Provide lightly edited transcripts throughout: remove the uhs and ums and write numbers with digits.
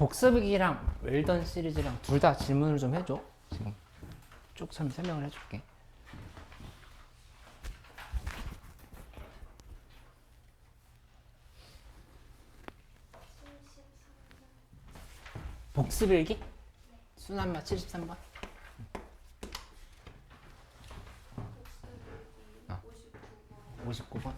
복습기랑 웰던 시리즈랑 둘 다 질문을 좀 해줘. 지금 쭉 설명을 해줄게. 복습일기? 순환마 73번? 59번?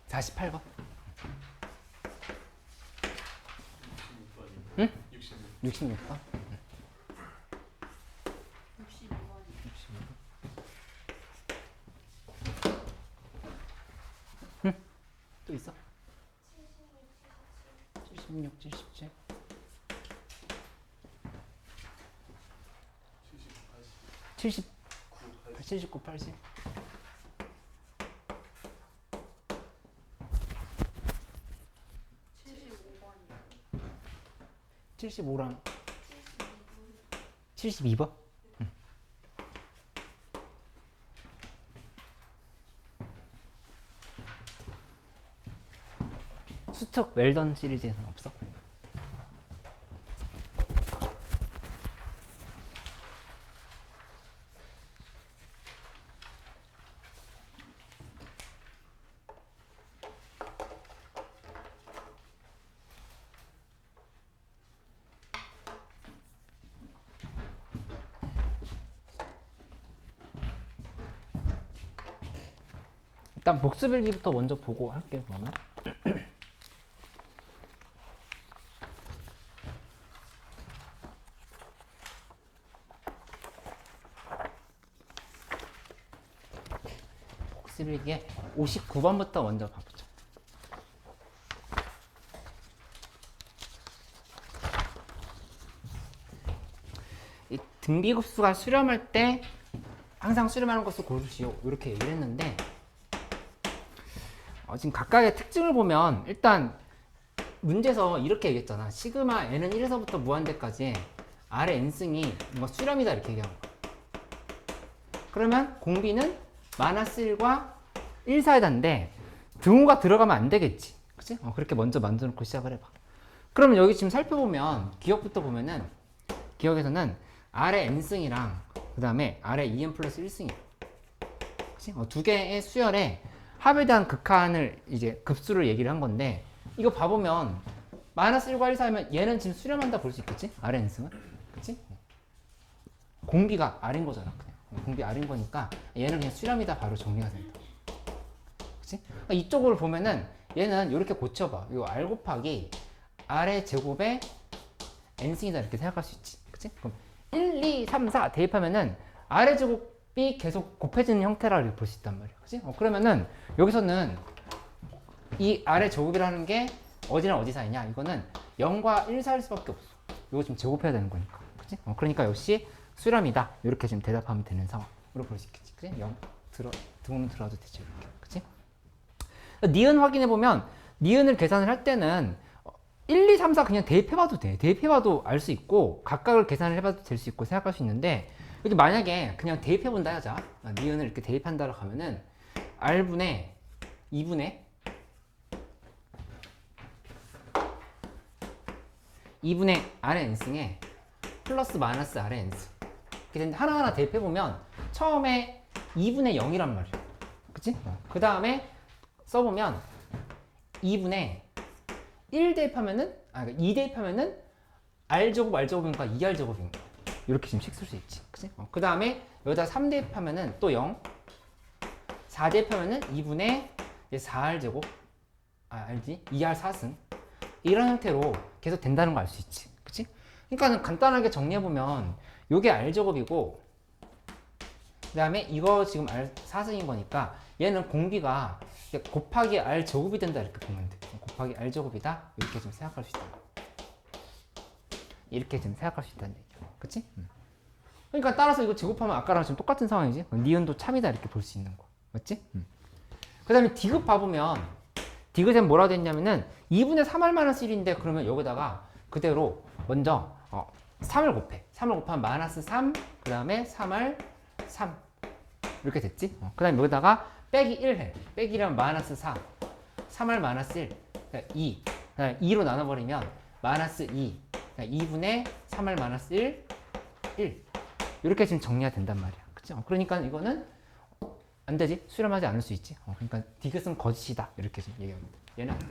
48번? 응? 66번? 응? 또 있어? 76, 77? 70, 79, 80? 75랑 72번? 응. 수특 웰던 시리즈에서는 없어? 일단 복습일기부터 먼저 보고 할게요. 그러면 복습일기에 59번부터 먼저 봐보죠. 이 등비급수가 수렴할 때 항상 수렴하는 것을 고르시오, 이렇게 얘기를 했는데, 지금 각각의 특징을 보면 일단 문제에서 이렇게 얘기했잖아. 시그마 n은 1에서부터 무한대까지 아래 n승이 뭔가 수렴이다, 이렇게 얘기한 거야. 그러면 공비는 마이너스 1과 1 사이다인데 등호가 들어가면 안 되겠지, 그치? 그렇게 먼저 만들어 놓고 시작을 해봐. 그러면 여기 지금 살펴보면 기억부터 보면은, 기억에서는 아래 n승이랑 그 다음에 아래 2n 플러스 1승이야. 그치? 두 개의 수열에 합에 대한 극한을 이제 급수를 얘기를 한 건데, 이거 봐보면 마이너스 1과 1 사이면 얘는 지금 수렴한다 볼 수 있겠지? 아래 n승은? 그치? 공비가 R인 거잖아. 그냥 공비 R인 거니까 얘는 그냥 수렴이다 바로 정리가 된다. 그치? 이쪽으로 보면은 얘는 이렇게 고쳐봐. 이거 R 곱하기 R의 제곱에 n승이다 이렇게 생각할 수 있지. 그치? 그럼 1, 2, 3, 4 대입하면은 R의 제곱이 계속 곱해지는 형태라고 볼 수 있단 말이야. 그치? 그러면은 여기서는 이 R의 제곱이라는 게 어디랑 어디 사이냐? 이거는 0과 1 사이일 수밖에 없어. 이거 지금 제곱해야 되는 거니까. 그치? 그러니까 역시 수렴이다. 이렇게 지금 대답하면 되는 상황으로 볼 수 있겠지. 그치? 0 등호는 들어가도 되지. 이렇게. 그치? 니은 확인해보면, 니은을 계산을 할 때는 1, 2, 3, 4 그냥 대입해봐도 돼. 대입해봐도 알 수 있고, 각각을 계산을 해봐도 될 수 있고 생각할 수 있는데, 여기 만약에 그냥 대입해본다 하자. 니은을 이렇게 대입한다고 하면은, R분의 2분의 R의 n승에 플러스 마이너스 R의 n승. 이렇게 되는데 하나하나 대입해보면 처음에 2분의 0이란 말이야. 그치? 그 다음에 써보면 2분의 1 대입하면은, 그러니까 2 대입하면은 R제곱, R제곱이니까 2R제곱인 거야. 이렇게 지금 식 쓸 수 있지. 그치? 그 다음에 여기다 3 대입하면은 또 0. 4 대입하면은 2분의 4R제곱. 알지? 2R 4승. 이런 형태로 계속 된다는 거 알 수 있지. 그치? 그러니까 간단하게 정리해보면 요게 R제곱이고, 그 다음에 이거 지금 R 4승인 거니까 얘는 공비가 곱하기 R제곱이 된다 이렇게 보면 돼. 곱하기 R제곱이다 이렇게 좀 생각할 수 있다. 이렇게 좀 생각할 수 있다는 얘기야. 그치? 그러니까 따라서 이거 제곱하면 아까랑 지금 똑같은 상황이지. 니은도 참이다 이렇게 볼 수 있는 거. 맞지? 그 다음에 디귿 봐보면, 디귿엔 뭐라고 됐냐면은 2분의 3R-1인데 그러면 여기다가 그대로 먼저 3을 곱해. 3을 곱하면 마이너스 3, 그 다음에 3R 3. 이렇게 됐지? 그 다음에 여기다가 빼기 1 해. 빼기 1하면 마이너스 4. 3할 마이너스 1. 그러니까 2. 그다음에 2로 나눠버리면 마이너스 2. 그러니까 2분의 3할 마이너스 1. 1. 이렇게 지금 정리가 된단 말이야. 그치? 그러니까 이거는 안 되지? 수렴하지 않을 수 있지. 그러니까 디귿은 거짓이다. 이렇게 지금 얘기합니다. 얘는 안 돼.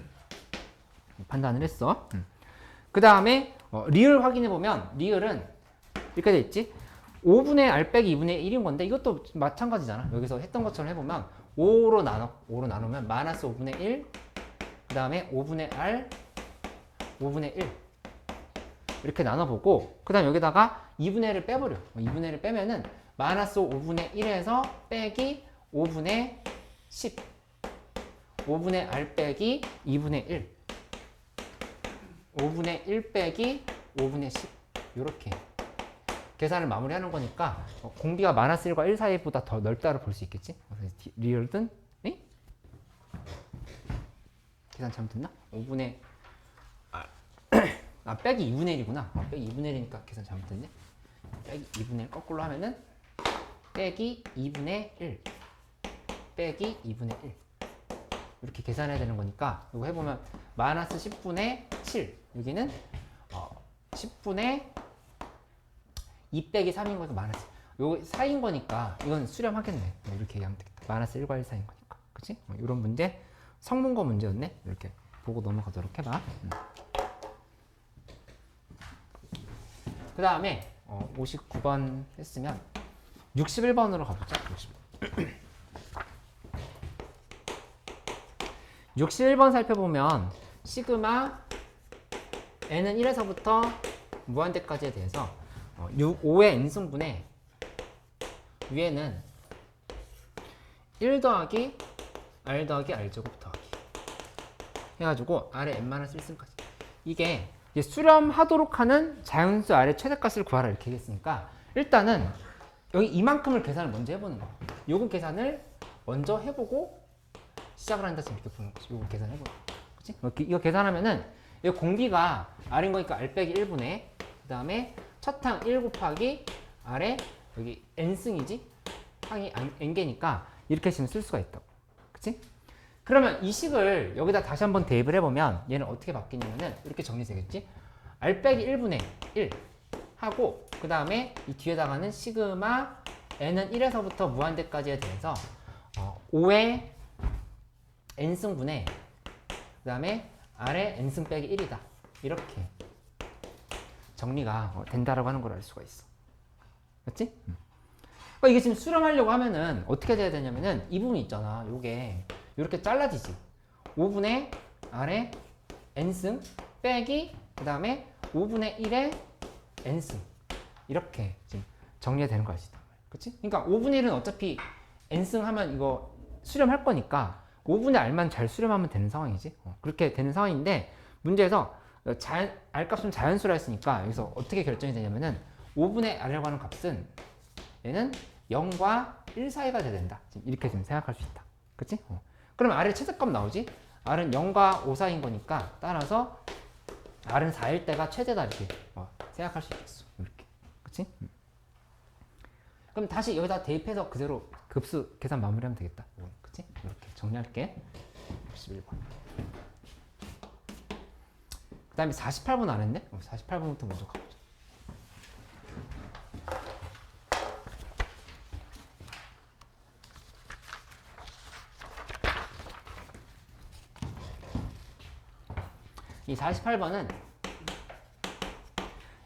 판단을 했어. 그 다음에 리을 확인해보면 리을은 이렇게 돼 있지. 5분의 r 빼기 2분의 1인 건데 이것도 마찬가지잖아. 여기서 했던 것처럼 해보면 5로 나누면 마이너스 5분의 1, 그 다음에 5분의 r, 5분의 1 이렇게 나눠보고 그 다음 여기다가 2분의 1을 빼버려. 2분의 1을 빼면은 마이너스 5분의 1에서 빼기 5분의 10 5분의 r 빼기 2분의 1 5분의 1 빼기 5분의 10 이렇게 계산을 마무리하는 거니까 공비가 마이너스 1과 1 사이보다 더 넓다를 볼 수 있겠지? 리얼든 계산 잘못됐나? 5분의 빼기 2분의 1이구나. 빼기 2분의 1이니까 계산 잘못됐네. 빼기 2분의 1 거꾸로 하면은 빼기 2분의 1 빼기 2분의 1 이렇게 계산해야 되는 거니까 이거 해보면 마이너스 10분의 7 여기는 10분의 2 빼기 3인 거니까 마이너스 요거 4인 거니까 이건 수렴하겠네. 이렇게 얘기하면 되겠다. 마이너스 1과 1 사이인 거니까 그치? 이런 문제 성문거 문제였네. 이렇게 보고 넘어가도록 해봐. 그 다음에 59번 했으면 61번으로 가보자. 61번 살펴보면 시그마 n은 1에서부터 무한대까지에 대해서 5의 n승분의 위에는 1 더하기 r 더하기 r제곱 더하기 해가지고 r의 n-1승까지 이게 수렴하도록 하는 자연수 r의 최대값을 구하라 이렇게 했으니까 일단은 여기 이만큼을 계산을 먼저 해보는 거야. 요거 계산을 먼저 해보고 시작을 한다 지금 이렇게 보는 거지. 요거 계산해보는 거. 그치? 이거 계산하면은 이 공비가 r인 거니까 r 빼기 1분의 그 다음에 첫 항 1 곱하기 r에 여기 n승이지? 항이 n개니까 이렇게 지금 쓸 수가 있다고. 그치? 그러면 이 식을 여기다 다시 한번 대입을 해보면 얘는 어떻게 바뀌냐면은 이렇게 정리되겠지? r 빼기 1분의 1 하고 그 다음에 이 뒤에다가는 시그마 n은 1에서부터 무한대까지에 대해서 5의 n승분의 그 다음에 r의 n승 빼기 1이다. 이렇게 정리가 된다라고 하는 걸 알 수가 있어. 맞지? 그러니까 이게 지금 수렴하려고 하면은 어떻게 돼야 되냐면은 이 부분 있잖아. 요게 이렇게 잘라지지. 5분의 r의 n승 빼기 그 다음에 5분의 1의 n승 이렇게 지금 정리가 되는 거 아시죠? 그치? 그러니까 5분의 1은 어차피 n승 하면 이거 수렴할 거니까 5분의 r만 잘 수렴하면 되는 상황이지. 그렇게 되는 상황인데 문제에서 r값은 자연수라 했으니까 여기서 어떻게 결정이 되냐면은 5분의 r이라고 하는 값은 얘는 0과 1 사이가 돼야 된다. 이렇게 지금 생각할 수 있다. 그치? 그럼 r의 최대값 나오지? r은 0과 5 사이인 거니까 따라서 r은 4일 때가 최대다 이렇게 생각할 수 있겠어. 이렇게. 그치? 그럼 다시 여기다 대입해서 그대로 급수 계산 마무리하면 되겠다. 그치? 이렇게 정리할게. 11번. 그 다음에 48번 안 했네? 48번부터 먼저 가보자. 이 48번은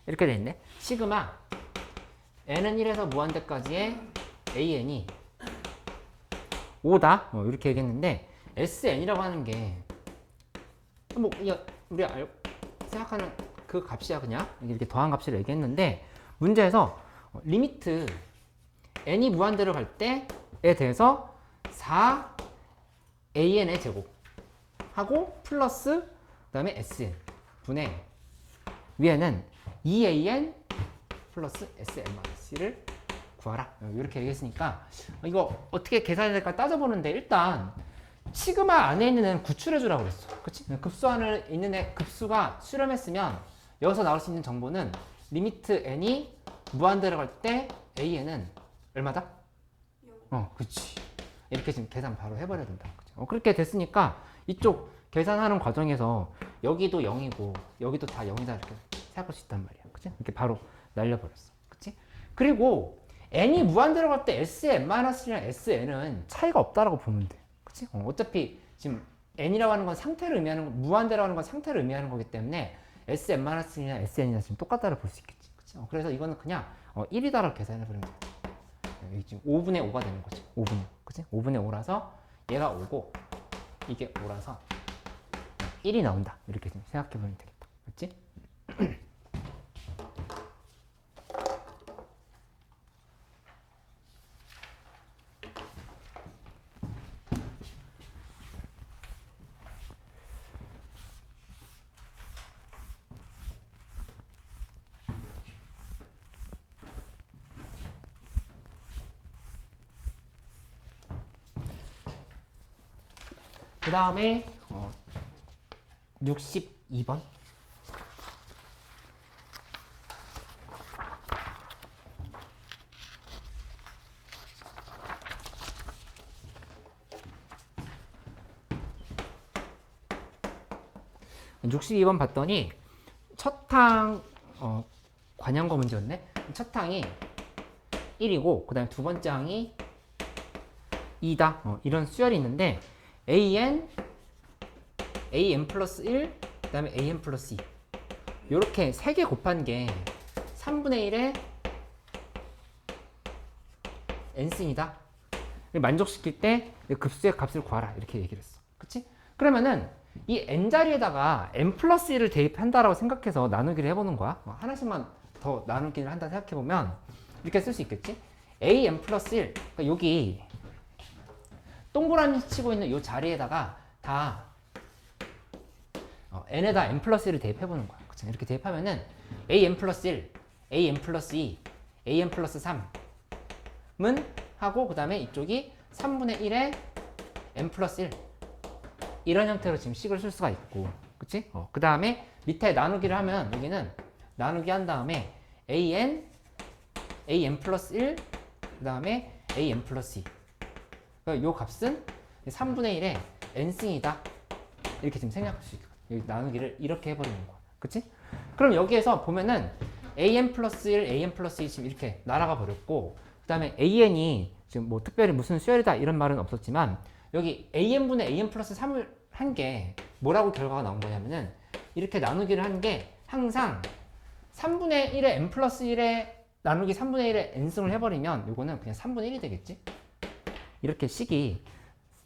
이렇게 돼 있네. 시그마 n은 1에서 무한대까지의 an이 5다. 이렇게 얘기했는데 sn이라고 하는 게 뭐 우리 생각하는 그 값이야. 그냥 이렇게 더한 값을 얘기했는데 문제에서 리미트 n이 무한대로 갈 때에 대해서 4an의 제곱 하고 플러스 그 다음에 sn 분의 위에는 2an 플러스 sn-c를 구하라. 이렇게 얘기했으니까 이거 어떻게 계산해야 될까 따져보는데 일단 시그마 안에 있는 애는 구출해 주라고 그랬어. 그치? 급수 안에 있는 애 급수가 수렴했으면 여기서 나올 수 있는 정보는 리미트 n이 무한대로 갈 때 an은 얼마다? 그치. 이렇게 지금 계산 바로 해버려야 된다. 그죠? 그렇게 됐으니까 이쪽 계산하는 과정에서 여기도 0이고 여기도 다 0이다 이렇게 생각할 수 있단 말이야. 그치? 이렇게 바로 날려버렸어. 그치? 그리고 n이 무한대로 갈 때 Sn-1이랑 Sn은 차이가 없다라고 보면 돼. 그치? 어차피 지금 n이라고 하는 건 상태를 의미하는 거, 무한대라고 하는 건 상태를 의미하는 거기 때문에 Sn-1이나 Sn이나 지금 똑같다고 볼 수 있겠지. 그치? 그래서 이거는 그냥 1이다라고 계산해버리면 돼. 여기 지금 5분의 5가 되는 거지. 5분의 5. 그치? 5분의 5라서 얘가 5고 이게 5라서 1이 나온다. 이렇게 좀 생각해보면 되겠다. 그치? 그 다음에 62번. 봤더니 첫 항 관형거 문제였네. 첫 항이 1이고 그 다음에 두 번째 항이 2다. 이런 수열이 있는데 an 플러스 1, 그 다음에 an 플러스 2 요렇게 3개 곱한 게 3분의 1의 n승이다. 만족시킬 때 급수의 값을 구하라 이렇게 얘기를 했어. 그치? 그러면은 이 n 자리에다가 n 플러스 1을 대입한다라고 생각해서 나누기를 해보는 거야. 하나씩만 더 나누기를 한다 생각해보면 이렇게 쓸 수 있겠지? an 플러스 1, 그러니까 여기 동그라미 치고 있는 이 자리에다가 다 n에다 n 플러스 1을 대입해보는 거야. 그치? 이렇게 대입하면은 an 플러스 1, an 플러스 2, an 플러스 3은 하고 그 다음에 이쪽이 3분의 1에 n 플러스 1 이런 형태로 지금 식을 쓸 수가 있고, 그치? 그 다음에 밑에 나누기를 하면 여기는 나누기 한 다음에 an 플러스 1, 그 다음에 an 플러스 2. 그러니까 요 값은 3분의 1의 n승이다. 이렇게 지금 생각할 수 있고, 여기 나누기를 이렇게 해버리는 거야. 그치? 그럼 여기에서 보면은 an 플러스 1, an 플러스 2 지금 이렇게 날아가 버렸고, 그 다음에 an이 지금 뭐 특별히 무슨 수열이다 이런 말은 없었지만, 여기 an분의 an 플러스 3을 한 게 뭐라고 결과가 나온 거냐면은 이렇게 나누기를 한 게 항상 3분의 1의 n 플러스 1에 나누기 3분의 1의 n승을 해버리면 이거는 그냥 3분의 1이 되겠지? 이렇게 식이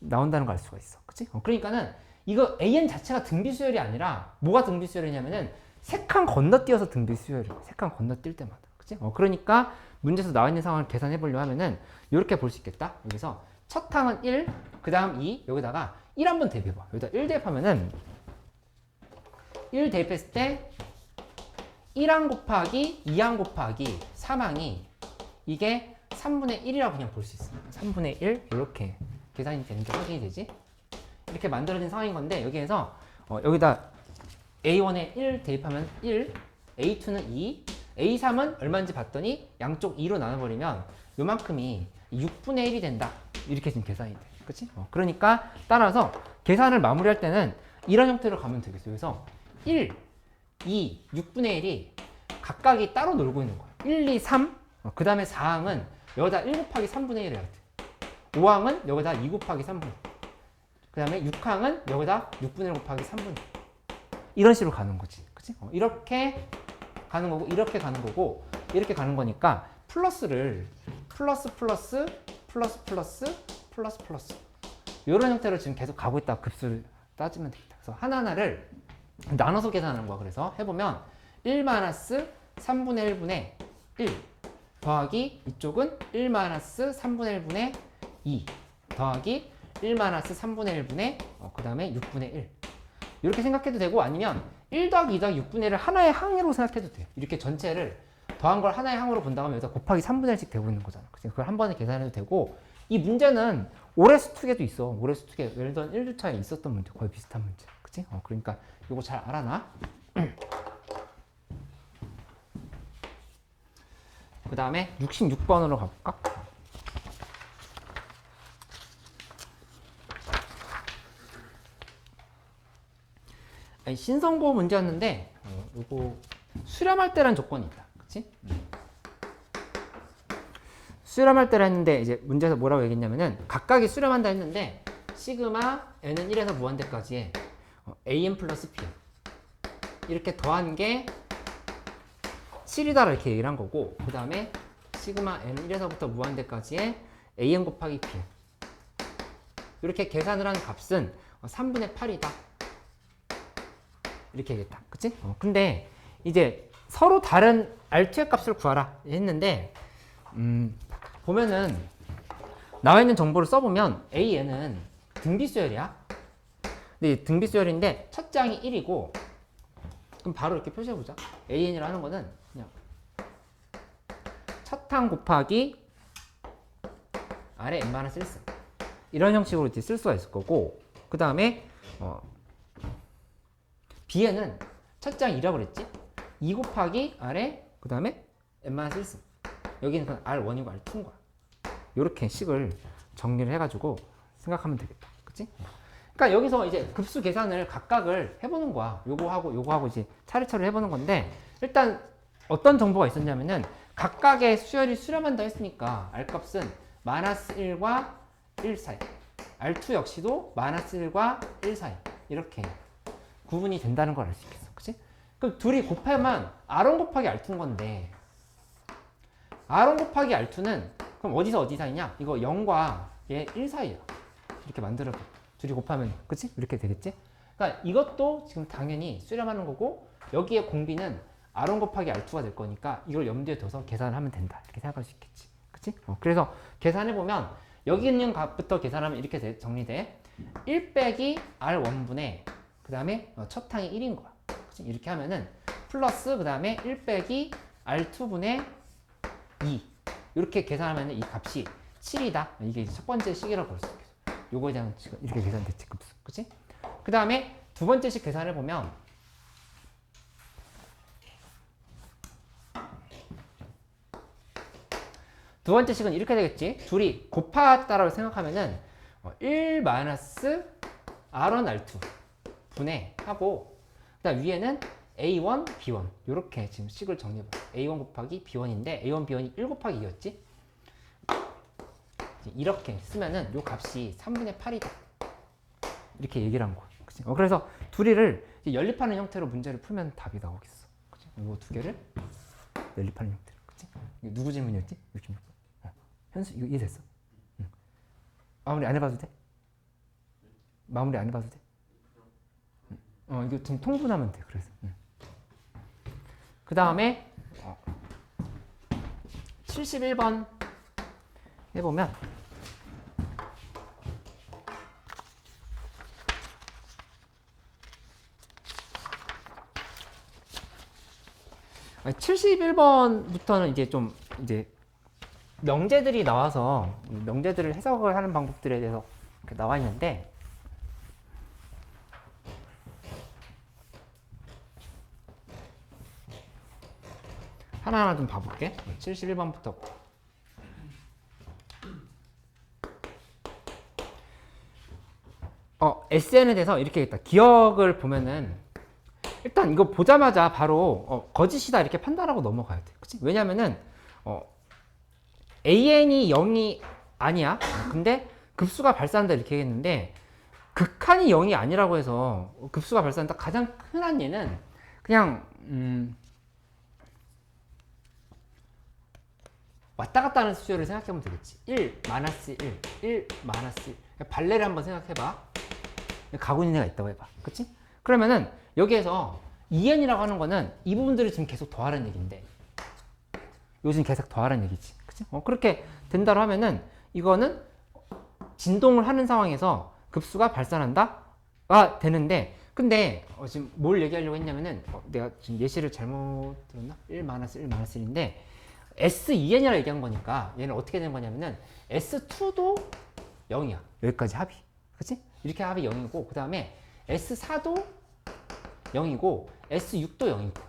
나온다는 걸 알 수가 있어. 그치? 그러니까는 이거 an 자체가 등비수열이 아니라 뭐가 등비수열이냐면은 세 칸 건너뛰어서 등비수열이야. 세 칸 건너뛸 때마다. 그치? 그러니까 문제에서 나와 있는 상황을 계산해 보려고 하면은 이렇게 볼 수 있겠다. 여기서 첫 항은 1, 그 다음 2, 여기다가 1 한번 대입해봐. 여기다 1 대입하면은 1 대입했을 때 1항 곱하기 2항 곱하기 3항이 이게 3분의 1이라고 그냥 볼 수 있어. 3분의 1 이렇게 계산이 되는 게 확인이 되지. 이렇게 만들어진 상황인 건데 여기에서 여기다 A1에 1 대입하면 1, A2는 2, A3은 얼마인지 봤더니 양쪽 2로 나눠버리면 요만큼이 6분의 1이 된다. 이렇게 지금 계산이 돼. 그치? 그러니까 따라서 계산을 마무리할 때는 이런 형태로 가면 되겠어. 그래서 1, 2, 6분의 1이 각각이 따로 놀고 있는 거야. 1, 2, 3, 그 다음에 4항은 여기다 1 곱하기 3분의 1을 해야 돼. 5항은 여기다 2 곱하기 3분의 1. 그 다음에 6항은 여기다 6분의 1 곱하기 3분의 1. 이런 식으로 가는 거지. 그치? 이렇게 가는 거고, 이렇게 가는 거고, 이렇게 가는 거니까 플러스를 플러스 플러스 플러스 플러스 플러스 플러스 이런 형태로 지금 계속 가고 있다 급수를 따지면 되겠다. 그래서 하나하나를 나눠서 계산하는 거야. 그래서 해보면 1 마이너스 3분의 1분의 1 더하기 이쪽은 1 마이너스 3분의 1분의 2 더하기 1 마이너스 3분의 1분의 그 다음에 6분의 1 이렇게 생각해도 되고, 아니면 1 더하기 2 더하기 6분의 1을 하나의 항으로 생각해도 돼. 이렇게 전체를 더한 걸 하나의 항으로 본다고 하면 여기다 곱하기 3분의 1씩 되고 있는 거잖아. 그걸 한 번에 계산해도 되고, 이 문제는 오레스투게도 있어. 오레스투게 웰던 1주차에 있었던 문제, 거의 비슷한 문제. 그치? 그러니까 이거 잘 알아놔. 그 다음에 66번으로 가볼까? 아니, 신선고 문제였는데 요거 수렴할 때란 조건이 있다. 그치? 수렴할 때라 했는데 이제 문제에서 뭐라고 얘기했냐면은 각각이 수렴한다 했는데 시그마 n은 1에서 무한대까지의 an 플러스 p 이렇게 더한 게 7이다 이렇게 얘기를 한 거고, 그 다음에 시그마 n은 1에서부터 무한대까지의 an 곱하기 p 이렇게 계산을 한 값은 3분의 8이다 이렇게 얘기했다. 그치? 근데 이제 서로 다른 R2의 값을 구하라 했는데 보면은 나와 있는 정보를 써보면 AN은 등비수열이야. 근데 등비수열인데 첫 장이 1이고, 그럼 바로 이렇게 표시해보자. AN이라고 하는 거는 그냥 첫 항 곱하기 아래 n-1승 이런 형식으로 이제 쓸 수가 있을 거고, 그 다음에 B에는 첫 장 2라고 그랬지? 2 곱하기 아래 그 다음에 n-1승 여기는 그냥 R1이고 R2인 거야. 이렇게 식을 정리를 해가지고 생각하면 되겠다. 그치? 그러니까 여기서 이제 급수 계산을 각각을 해보는 거야. 요거하고 이제 차례차례 해보는 건데, 일단 어떤 정보가 있었냐면은 각각의 수열이 수렴한다 했으니까 R 값은 -1과 1 사이, R2 역시도 -1과 1 사이 이렇게 구분이 된다는 걸 알 수 있겠어. 그치? 그럼 둘이 곱하면 R1 곱하기 R2인 건데, R1 곱하기 R2는 그럼 어디서 어디 사이냐? 이거 0과 얘 1 사이야. 이렇게 만들어봐. 둘이 곱하면, 그치? 이렇게 되겠지? 그러니까 이것도 지금 당연히 수렴하는 거고, 여기에 공비는 R1 곱하기 R2가 될 거니까 이걸 염두에 둬서 계산을 하면 된다. 이렇게 생각할 수 있겠지. 그치? 그래서 계산해보면 여기 있는 값부터 계산하면 이렇게 정리돼. 1 빼기 R1분의 그 다음에 첫 항이 1인 거야. 그치? 이렇게 하면은 플러스 그 다음에 1 빼기 R2분의 2 이렇게 계산하면 이 값이 7이다. 이게 첫 번째 식이라고 볼 수 있겠어. 요거에 대한 이렇게 계산됐지, 급수. 그치? 그 다음에 두 번째 식 계산을 보면 두 번째 식은 이렇게 되겠지. 둘이 곱하다라고 생각하면은 1 마이너스 R1, R2 분의 하고, 그 다음 위에는 A1, B1 이렇게 지금 식을 정리해봐. A1 곱하기 B1인데 A1, B1이 1 곱하기 2였지? 이렇게 쓰면은 요 값이 3분의 8이다. 이렇게 얘기를 한 거야. 그치? 그래서 둘이를 연립하는 형태로 문제를 풀면 답이 나오겠어. 그치? 요 두 개를 연립하는 형태로. 그치? 이거 누구 질문이었지? 66번. 현수, 이거 이해됐어? 응. 마무리 안 해봐도 돼? 마무리 안 해봐도 돼? 이거 좀 통분하면 돼. 그래서. 그 다음에 71번 해보면 71번부터는 이제 좀 이제 명제들이 나와서 명제들을 해석을 하는 방법들에 대해서 이렇게 나와 있는데, 하나하나 좀 봐볼게. 71번부터. SN에 대해서 이렇게 했다. 기억을 보면은 일단 이거 보자마자 바로 거짓이다 이렇게 판단하고 넘어가야 돼. 그치? 왜냐면은 AN이 0이 아니야. 근데 급수가 발산한다 이렇게 얘기했는데, 극한이 0이 아니라고 해서 급수가 발산한다 가장 흔한 예는 그냥 왔다 갔다 하는 수열을 생각해보면 되겠지. 1, 마이너스 1, 1, 마이너스 1. 발레를 한번 생각해봐. 가군인애가 있다고 해봐. 그치? 그러면은 여기에서 2n이라고 하는 거는 이 부분들을 지금 계속 더하라는 얘기인데, 요즘 계속 더하라는 얘기지. 그치? 그렇게 된다고 하면은 이거는 진동을 하는 상황에서 급수가 발산한다가 되는데, 근데 지금 뭘 얘기하려고 했냐면은 내가 지금 예시를 잘못 들었나? 1 마이너스 1 마이너스 1인데 S2n이라고 얘기한 거니까 얘는 어떻게 된 거냐면은 S2도 0이야. 여기까지 합이. 그치? 이렇게 합이 0이고, 그 다음에 S4도 0이고, S6도 0이고,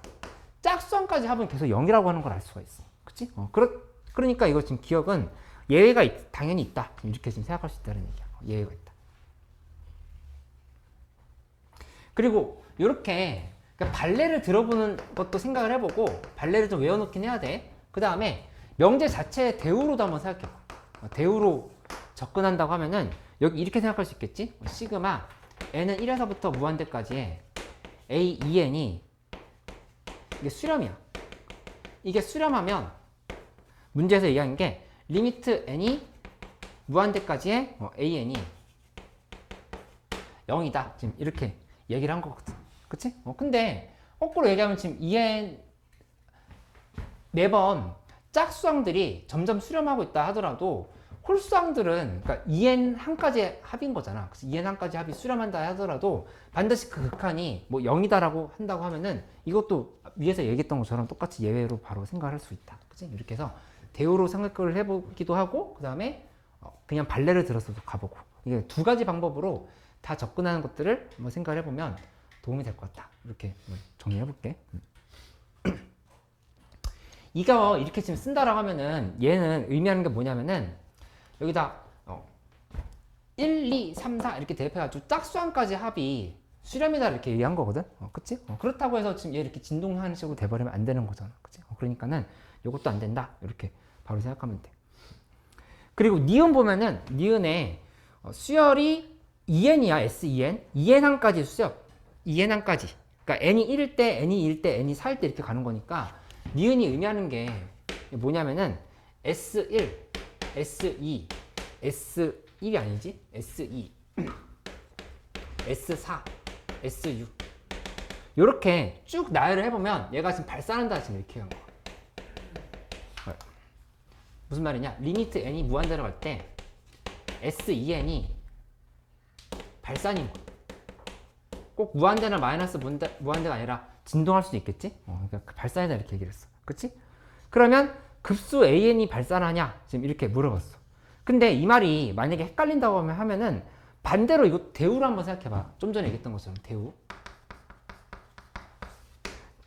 짝수함까지 합은 계속 0이라고 하는 걸 알 수가 있어. 그치? 그러니까 이거 지금 기억은 예외가 당연히 있다. 이렇게 지금 생각할 수 있다는 얘기야. 예외가 있다. 그리고 이렇게 그러니까 발레를 들어보는 것도 생각을 해보고 발레를 좀 외워놓긴 해야 돼. 그 다음에 명제 자체의 대우로도 한번 생각해봐. 대우로 접근한다고 하면은 여기 이렇게 생각할 수 있겠지? 시그마 n은 1에서부터 무한대까지의 a, 2n이 이게 수렴이야. 이게 수렴하면 문제에서 얘기하는 게 리미트 n이 무한대까지의 an이 0이다. 지금 이렇게 얘기를 한 거거든. 그치? 근데 거꾸로 얘기하면 지금 2n 매번 짝수항들이 점점 수렴하고 있다 하더라도 홀수항들은 그러니까 2n 한까지 합인 거잖아. 그래서 2n 한까지 합이 수렴한다 하더라도 반드시 그 극한이 뭐 0이다라고 한다고 하면은 이것도 위에서 얘기했던 것처럼 똑같이 예외로 바로 생각을 할 수 있다. 그치? 이렇게 해서 대우로 생각을 해보기도 하고 그 다음에 그냥 발레를 들어서도 가보고 이게 두 가지 방법으로 다 접근하는 것들을 한번 생각을 해보면 도움이 될 것 같다. 이렇게 정리해 볼게. 이거 이렇게 지금 쓴다라고 하면은 얘는 의미하는 게 뭐냐면은 여기다 1, 2, 3, 4 이렇게 대입해가지고 짝수항까지 합이 수렴이다 이렇게 얘기한 거거든. 그치? 그렇다고 해서 지금 얘 이렇게 진동하는 식으로 돼버리면 안 되는 거잖아. 그치? 그러니까는 이것도 안 된다. 이렇게 바로 생각하면 돼. 그리고 니은 보면은 니은에 수열이 2n이야. S2n. 2n항까지 수열. 2n항까지. 그러니까 n이 1일 때, n이 2일 때, n이 4일 때 이렇게 가는 거니까 니은이 의미하는 게 뭐냐면은 S1, S2, S1이 아니지? S2, S4, S6 이렇게 쭉 나열을 해보면 얘가 지금 발산한다 지금 이렇게 한 거야. 무슨 말이냐? 리미트 n이 무한대로 갈 때 S2n이 발산인 거야. 꼭 무한대나 마이너스 무한대가 아니라 진동할 수도 있겠지? 그러니까 발산이다 이렇게 얘기를 했어. 그치? 그러면 급수 an이 발산하냐? 지금 이렇게 물어봤어. 근데 이 말이 만약에 헷갈린다고 하면은 반대로 이거 대우로 한번 생각해봐. 좀 전에 얘기했던 것처럼 대우.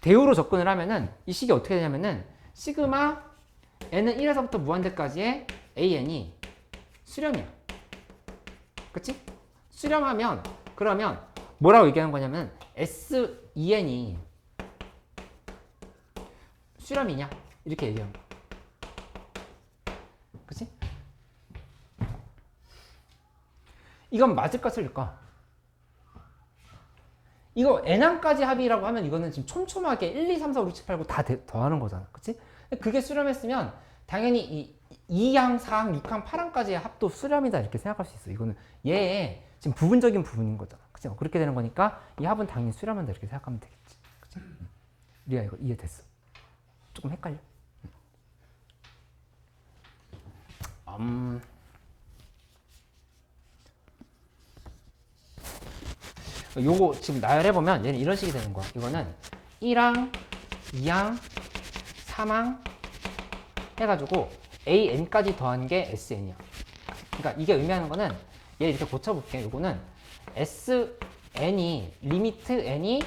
대우로 접근을 하면은 이 식이 어떻게 되냐면은 시그마 n은 1에서부터 무한대까지의 an이 수렴이야. 그치? 수렴하면 그러면 뭐라고 얘기하는 거냐면 S2n이 수렴이냐? 이렇게 얘기하는 거야. 그치? 이건 맞을까 틀릴까? 이거 n항까지 합이라고 하면 이거는 지금 촘촘하게 1, 2, 3, 4, 5, 6, 7, 8, 9 다 더하는 거잖아. 그치? 그게 수렴했으면 당연히 이 2항, 4항, 6항, 8항까지의 합도 수렴이다 이렇게 생각할 수 있어. 이거는 얘의 지금 부분적인 부분인 거잖아. 그치? 그렇게 되는 거니까 이 합은 당연히 수렴한다 이렇게 생각하면 되겠지. 그치? 리아 이거 이해됐어? 조금 헷갈려? 요거 지금 나열해보면 얘는 이런 식이 되는 거야. 이거는 1항, 2항, 3항 해가지고 AN까지 더한 게 SN이야. 그러니까 이게 의미하는 거는 얘 이렇게 고쳐볼게. 요거는 SN이 리미트 N이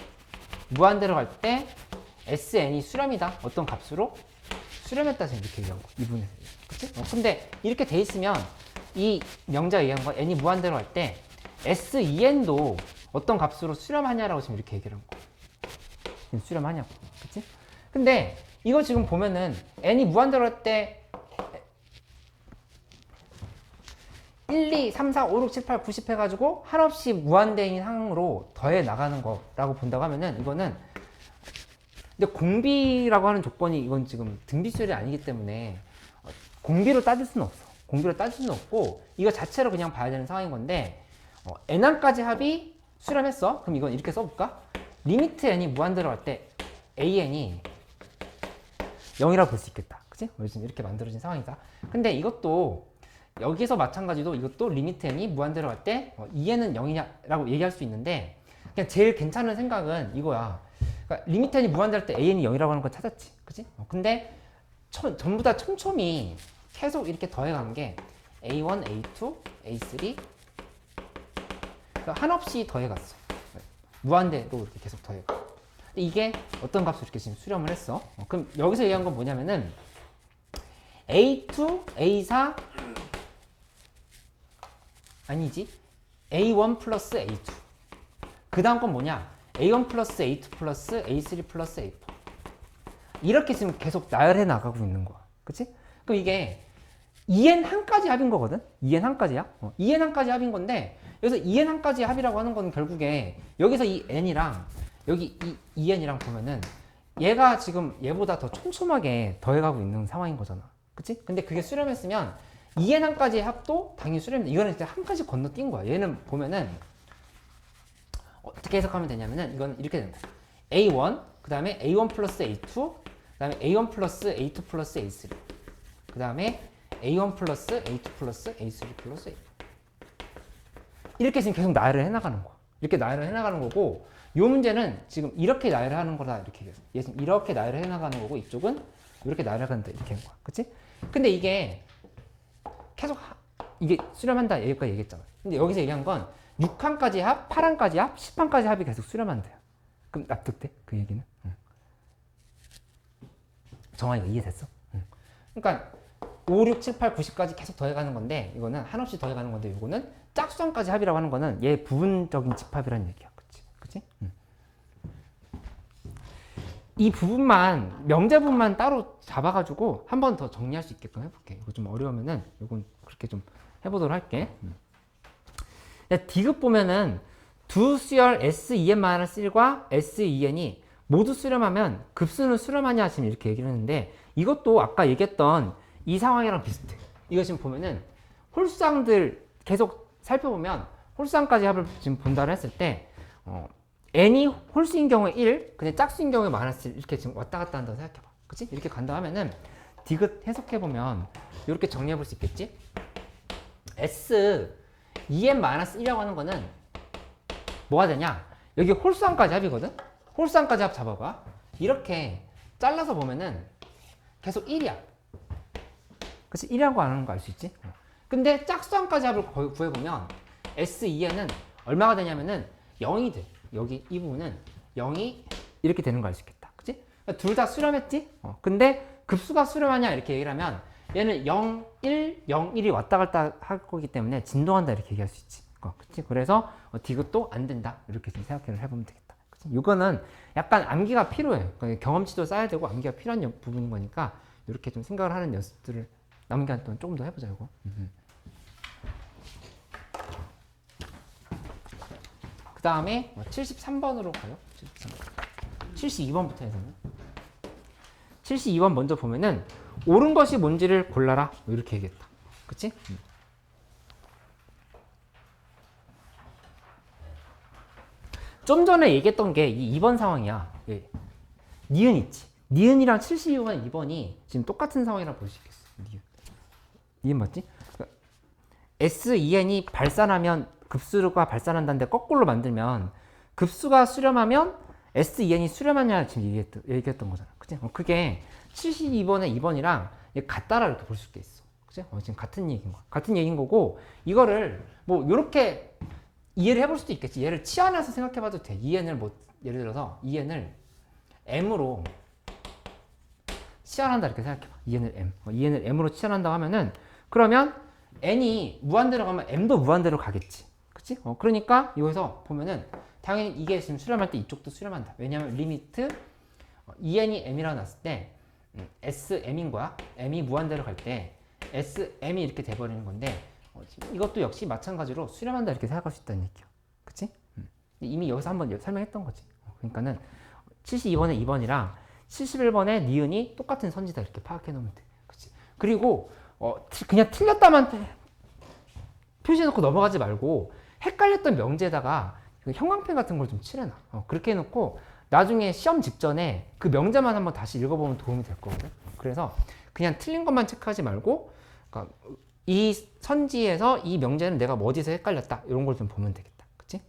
무한대로 갈 때 SN이 수렴이다. 어떤 값으로? 수렴했다. 지금 이렇게 얘기한 거. 2분의 그치? 근데 이렇게 돼 있으면 이 명제가 얘기한 거 N이 무한대로 갈 때 S2N도 어떤 값으로 수렴하냐라고 지금 이렇게 얘기를 한 거. 지금 수렴하냐고. 그치? 근데 이거 지금 보면은 n이 무한대로 할 때 1, 2, 3, 4, 5, 6, 7, 8, 90 해가지고 한없이 무한대인 항으로 더해 나가는 거라고 본다고 하면은 이거는 근데 공비라고 하는 조건이 이건 지금 등비수열이 아니기 때문에 공비로 따질 수는 없어. 공비로 따질 수는 없고 이거 자체로 그냥 봐야 되는 상황인 건데 n항까지 합이 수렴했어. 그럼 이건 이렇게 써볼까? 리미트 n이 무한대로 갈 때 an이 0이라고 볼 수 있겠다. 그치? 지금 이렇게 만들어진 상황이다. 근데 이것도 여기서 마찬가지로 이것도 리미트 n이 무한대로 갈 때 2n은 0이냐라고 얘기할 수 있는데 그냥 제일 괜찮은 생각은 이거야. 그러니까 리미트 n이 무한대로 할 때 an이 0이라고 하는 건 찾았지. 그치? 근데 전부 다 촘촘히 계속 이렇게 더해간 게 A1, A2, A3 한없이 더해갔어. 무한대로 이렇게 계속 더해가. 이게 어떤 값으로 이렇게 지금 수렴을 했어. 그럼 여기서 얘기한 건 뭐냐면은 A2, A4 아니지 A1 플러스 A2 그 다음 건 뭐냐 A1 플러스 A2 플러스 A3 플러스 A4 이렇게 지금 계속 나열해 나가고 있는 거야. 그치? 그럼 이게 2n 한까지 합인 거거든? 2n 한까지 합? 2n 한까지 합인 건데 여기서 2n 한까지 합이라고 하는 건 결국에 여기서 이 n이랑 여기 이 2n이랑 보면은 얘가 지금 얘보다 더 촘촘하게 더해가고 있는 상황인 거잖아. 그치? 근데 그게 수렴했으면 2n 한까지 합도 당연히 수렴입니다. 이거는 진짜 한까지 건너뛴 거야. 얘는 보면은 어떻게 해석하면 되냐면은 이건 이렇게 된다. A1, 그 다음에 A1 플러스 A2, 그 다음에 A1 플러스 A2 플러스 A3, 그 다음에 A1 플러스 A2 플러스 A3 플러스 A4 이렇게 지금 계속 나열을 해나가는 거야. 이렇게 나열을 해나가는 거고 이 문제는 지금 이렇게 나열을 하는 거다 이렇게 얘기했어. 얘 지금 이렇게 나열을 해나가는 거고 이쪽은 이렇게 나열을 한다 이렇게 한 거야. 그치? 근데 이게 계속 이게 수렴한다 여기까지 얘기했잖아. 근데 여기서 얘기한 건 6항까지 합, 8항까지 합, 10항까지 합이 계속 수렴한대요. 그럼 납득돼? 그 얘기는? 응. 정환이가 이해됐어? 응. 그러니까 5, 6, 7, 8, 90까지 계속 더해가는 건데 이거는 한없이 더해가는 건데 이거는 짝수항까지 합이라고 하는 거는 얘 부분적인 집합이라는 얘기야. 그치? 응. 이 부분만 명제 부분만 따로 잡아가지고 한 번 더 정리할 수 있게끔 해볼게. 이거 좀 어려우면은 이건 그렇게 좀 해보도록 할게. D급 보면은 두 수열 S2n-1과 S2n이 모두 수렴하면 급수는 수렴하냐 지금 이렇게 얘기를 했는데 이것도 아까 얘기했던 이 상황이랑 비슷해. 이거 지금 보면은 홀수항들 계속 살펴보면 홀수항까지 합을 지금 본다를 했을 때 n이 홀수인 경우에 1, 근데 짝수인 경우에 마이너스 1 이렇게 지금 왔다 갔다 한다고 생각해봐. 그치? 이렇게 간다 하면은 디귿 해석해보면 이렇게 정리해볼 수 있겠지? S 2n-1이라고 하는 거는 뭐가 되냐? 여기 홀수항까지 합이거든? 홀수항까지 합 잡아봐. 이렇게 잘라서 보면은 계속 1이야. 그치? 1이라고 하는 거 알 수 있지? 근데 짝수항까지 합을 구해보면 S2n은 얼마가 되냐면은 0이 돼. 여기 이 부분은 0이 이렇게 되는 거 알 수 있겠다. 그치? 그러니까 둘 다 수렴했지? 근데 급수가 수렴하냐 이렇게 얘기를 하면 얘는 0, 1, 0, 1이 왔다 갔다 할 거기 때문에 진동한다 이렇게 얘기할 수 있지. 그치? 그래서 디귿도 안 된다. 이렇게 좀 생각을 해보면 되겠다. 그치? 이거는 약간 암기가 필요해. 그러니까 경험치도 쌓아야 되고 암기가 필요한 부분인 거니까 이렇게 좀 생각을 하는 연습들을 남은 기간 동안 조금 더 해보자, 이거. 그 다음에 73번으로 가요. 72번부터 해서. 72번 먼저 보면은 옳은 것이 뭔지를 골라라. 이렇게 얘기했다. 그치? 좀 전에 얘기했던 게 이 2번 상황이야. 예. 니은 있지. 니은이랑 72번, 2번이 지금 똑같은 상황이라고 볼 수 있겠어. 니은 맞지? 그러니까 S2n이 발산하면 급수가 발산한다는데 거꾸로 만들면 급수가 수렴하면 S2n이 수렴하냐 지금 얘기했던 거잖아. 그치? 그게 72번의 2번이랑 같다라 이렇게 볼 수 있겠어. 그치? 지금 같은 얘기인 거야. 같은 얘기인 거고 이거를 뭐 이렇게 이해를 해볼 수도 있겠지. 얘를 치환해서 생각해봐도 돼. 2n을 뭐 예를 들어서 2n을 m으로 치환한다 이렇게 생각해봐. 2n을 m. 2n을 m으로 치환한다고 하면은 그러면 n이 무한대로 가면 m도 무한대로 가겠지. 그치? 그러니까 여기서 보면은 당연히 이게 지금 수렴할 때 이쪽도 수렴한다. 왜냐면 리미트 2n이 m이라고 났을 때 sm인 거야. m이 무한대로 갈 때 sm이 이렇게 돼버리는 건데 이것도 역시 마찬가지로 수렴한다 이렇게 생각할 수 있다는 얘기야. 그치? 이미 여기서 한번 설명했던 거지. 그러니까는 72번의 2번이랑 71번의 니은이 똑같은 선지다 이렇게 파악해 놓으면 돼. 그치? 그리고 그냥 틀렸다만 표시해놓고 넘어가지 말고 헷갈렸던 명제에다가 형광펜 같은 걸 좀 칠해놔. 그렇게 해놓고 나중에 시험 직전에 그 명제만 한번 다시 읽어보면 도움이 될 거거든. 그래서 그냥 틀린 것만 체크하지 말고 그러니까 이 선지에서 이 명제는 내가 어디서 헷갈렸다 이런 걸 좀 보면 되겠다. 그치?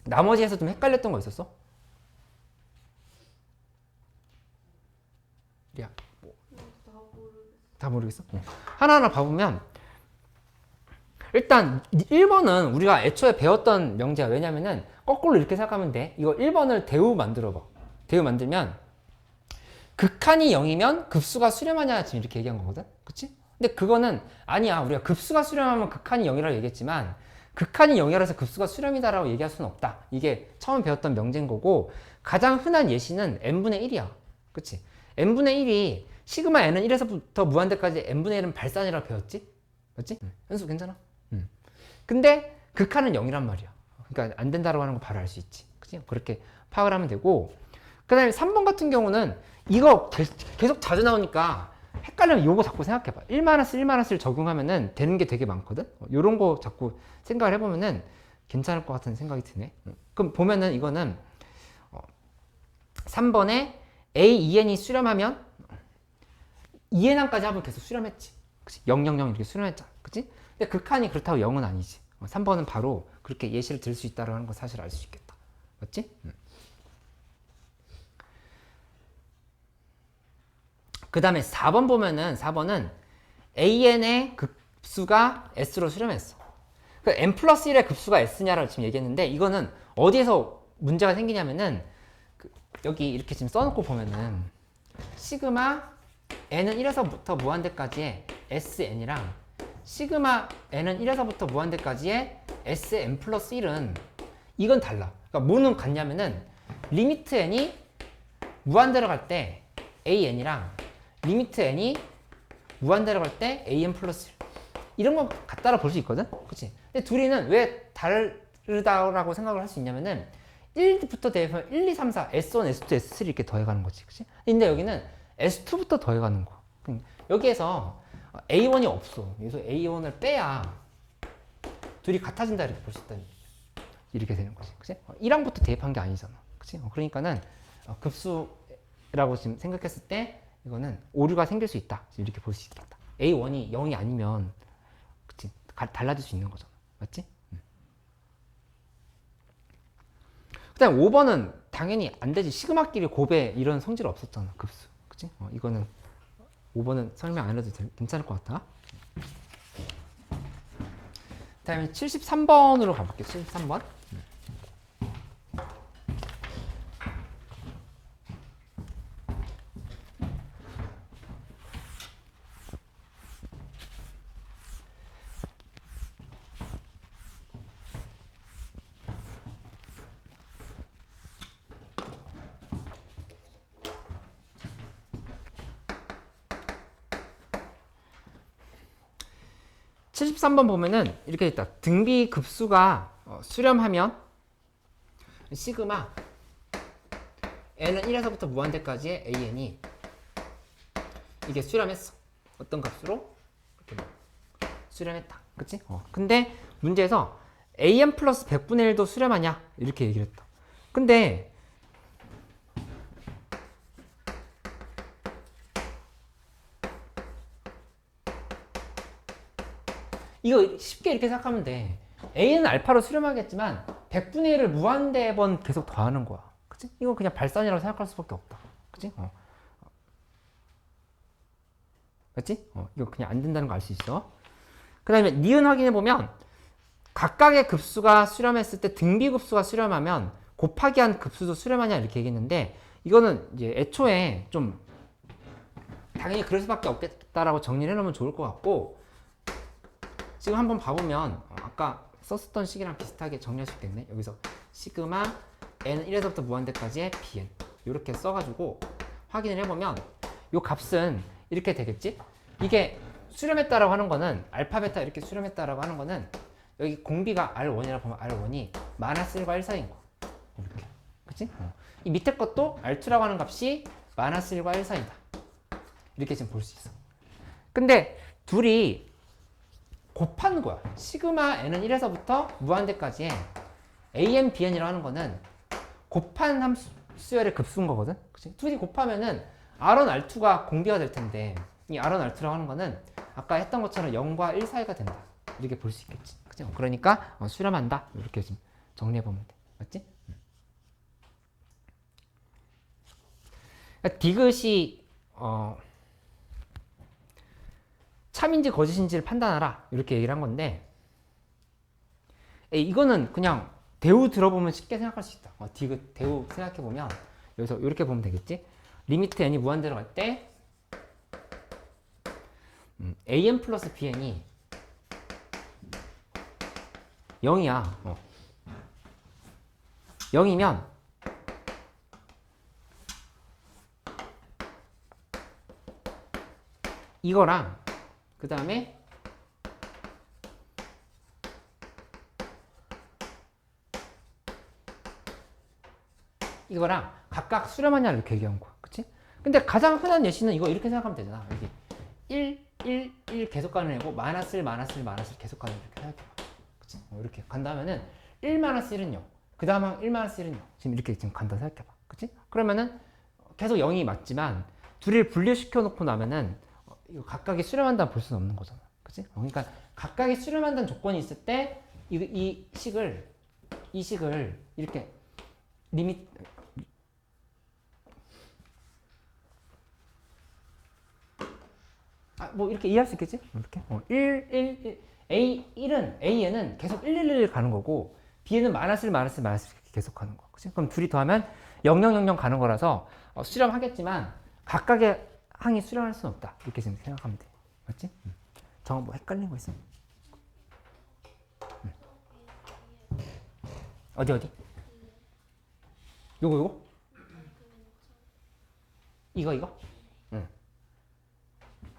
나머지에서 좀 헷갈렸던 거 있었어? 야, 다 모르겠어? 하나하나 봐보면 일단 1번은 우리가 애초에 배웠던 명제야. 왜냐면은 거꾸로 이렇게 생각하면 돼. 이거 1번을 대우 만들어봐. 대우 만들면 극한이 0이면 급수가 수렴하냐 지금 이렇게 얘기한 거거든. 그치? 근데 그거는 아니야. 우리가 급수가 수렴하면 극한이 0이라고 얘기했지만 극한이 0이라서 급수가 수렴이다라고 얘기할 수는 없다. 이게 처음 배웠던 명제인 거고, 가장 흔한 예시는 n분의 1이야. 그치? n분의 1이 시그마 n은 1에서부터 무한대까지 n분의 1은 발산이라고 배웠지? 맞지? 현수 괜찮아? 근데 극한은 0이란 말이야. 그러니까 안 된다라고 하는 거 바로 알 수 있지. 그치? 그렇게 파악을 하면 되고, 그 다음에 3번 같은 경우는 이거 계속 자주 나오니까 헷갈리면 요거 자꾸 생각해봐. 1-1-1을 적용하면은 되는 게 되게 많거든? 요런 거 자꾸 생각을 해보면은 괜찮을 것 같은 생각이 드네. 그럼 보면은 이거는 3번에 A, EN이 수렴하면 2N항까지 한번 계속 수렴했지. 그치? 0, 0, 0 이렇게 수렴했잖아. 그치? 근데 극한이 그렇다고 0은 아니지. 3번은 바로 그렇게 예시를 들 수 있다는 거 사실 알 수 있겠다. 맞지? 그 다음에 4번 보면은 4번은 AN의 급수가 S로 수렴했어. 그 N 플러스 1의 급수가 S냐라고 지금 얘기했는데, 이거는 어디에서 문제가 생기냐면은 여기 이렇게 지금 써놓고 보면은 시그마 n은 1에서부터 무한대까지의 Sn이랑 시그마 n은 1에서부터 무한대까지의 Sn 플러스 1은 이건 달라. 그러니까 뭐는 같냐면은 리미트 n이 무한대로 갈 때 AN이랑 리미트 n이 무한대로 갈 때 AN 플러스 1 이런 거 같다라 볼 수 있거든? 그치? 근데 둘이는 왜 다르다고 생각을 할 수 있냐면은 1부터 대입하면 1, 2, 3, 4, S1, S2, S3 이렇게 더해가는 거지. 그치? 근데 여기는 S2부터 더해가는 거. 여기에서 A1이 없어. 여기서 A1을 빼야 둘이 같아진다 이렇게 볼 수 있다. 이렇게 되는 거지. 그치? 1항부터 대입한 게 아니잖아. 그치? 그러니까는 급수라고 지금 생각했을 때 이거는 오류가 생길 수 있다. 이렇게 볼 수 있겠다. A1이 0이 아니면 그치? 달라질 수 있는 거잖아. 맞지? 그 다음에 5번은 당연히 안 되지. 시그마끼리 곱해 이런 성질 없었잖아. 급수. 그치? 이거는 5번은 설명 안 해도 괜찮을 것 같다. 그 다음에 73번으로 가볼게요. 73번. 73번 보면은 이렇게 있다. 등비 급수가 수렴하면 시그마 n은 1에서부터 무한대까지의 an이 이게 수렴했어. 어떤 값으로? 이렇게 수렴했다. 그치? 근데 문제에서 an 플러스 100분의 1도 수렴하냐? 이렇게 얘기를 했다. 근데 이거 쉽게 이렇게 생각하면 돼. A는 알파로 수렴하겠지만 100분의 1을 무한대 번 계속 더하는 거야. 그치? 이거 그냥 발산이라고 생각할 수밖에 없다. 그치? 맞지? 이거 그냥 안 된다는 거 알 수 있어. 그 다음에 니은 확인해보면 각각의 급수가 수렴했을 때 등비 급수가 수렴하면 곱하기 한 급수도 수렴하냐 이렇게 얘기했는데, 이거는 이제 애초에 좀 당연히 그럴 수밖에 없겠다라고 정리를 해놓으면 좋을 것 같고, 지금 한번 봐보면 아까 썼었던 식이랑 비슷하게 정리할 수 있겠네. 여기서 시그마 n은 1에서부터 무한대까지의 bn 이렇게 써가지고 확인을 해보면 이 값은 이렇게 되겠지. 이게 수렴했다라고 하는 거는 알파 베타 이렇게 수렴했다라고 하는 거는 여기 공비가 R1이라고 보면 R1이 마이너스 1과 1 사이인 거 이렇게. 그치? 이 밑에 것도 R2라고 하는 값이 마이너스 1과 1 사이다. 이렇게 지금 볼 수 있어. 근데 둘이 곱한 거야. 시그마 n은 1에서부터 무한대까지의 an, bn이라고 하는 거는 곱한 함수열의 급수인 거거든. 그치? 둘이 곱하면은 R1, R2가 공비가 될 텐데, 이 R1, R2라고 하는 거는 아까 했던 것처럼 0과 1 사이가 된다. 이렇게 볼 수 있겠지. 그치? 그러니까 수렴한다. 이렇게 좀 정리해 보면 돼. 맞지? 그러니까 디귿이 참인지 거짓인지를 판단하라 이렇게 얘기를 한 건데, 이거는 그냥 대우 들어보면 쉽게 생각할 수 있다. 디귿 대우 생각해보면 여기서 이렇게 보면 되겠지. 리미트 n이 무한대로 갈 때 an 플러스 bn이 0이야. 0이면 이거랑 그 다음에 이거랑 각각 수렴하냐를 이렇게 얘기한 거야. 그치? 근데 가장 흔한 예시는 이거 이렇게 생각하면 되잖아. 여기 1, 1, 1 계속 가는 애고 마이너스 1, 마이너스 1, 마이너스 1 계속 가는 애 이렇게 생각해봐. 그치? 이렇게 간다면은 1 마이너스 1은 0. 그 다음 1 마이너스 1은 0. 지금 이렇게 지금 간다 생각해봐. 그치? 그러면은 계속 0이 맞지만 둘을 분리시켜 놓고 나면은 이거 각각이 수렴한다는 볼 수는 없는 거잖아. 그치? 그러니까 각각이 수렴한다는 조건이 있을 때 이 식을 이렇게 리밋 뭐 이렇게 이해할 수 있겠지? 이렇게 1, 1, 1 A는 계속 1, 1, 1 가는 거고 B는 마이너스 1, 마이너스 1, 마이너스 1 이렇게 계속 가는 거. 그치? 그럼 둘이 더하면 0, 0, 0, 0 가는 거라서 수렴하겠지만 각각의 항이 수렴할 수는 없다. 이렇게 지금 생각하면 돼. 맞지? 정말 뭐 헷갈린 거 있어? 어디? 요거? 이거? 응.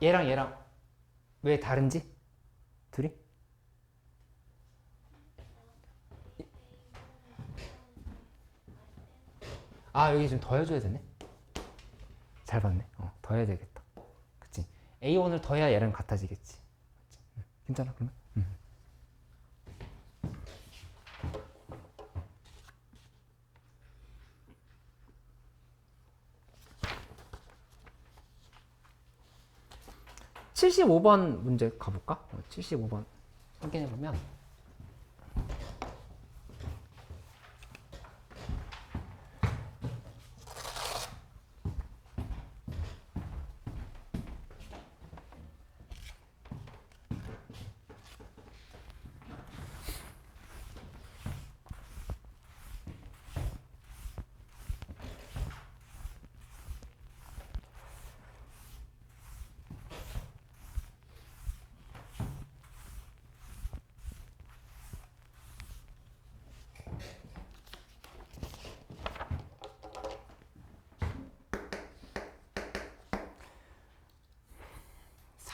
얘랑 왜 다른지? 둘이? 여기 좀 더해줘야 되네. 잘 봤네. 더해야 되겠다. 그치? A1을 더해야 얘랑 같아지겠지. 괜찮아, 그러면? 75번 문제 가볼까? 75번 확인해보면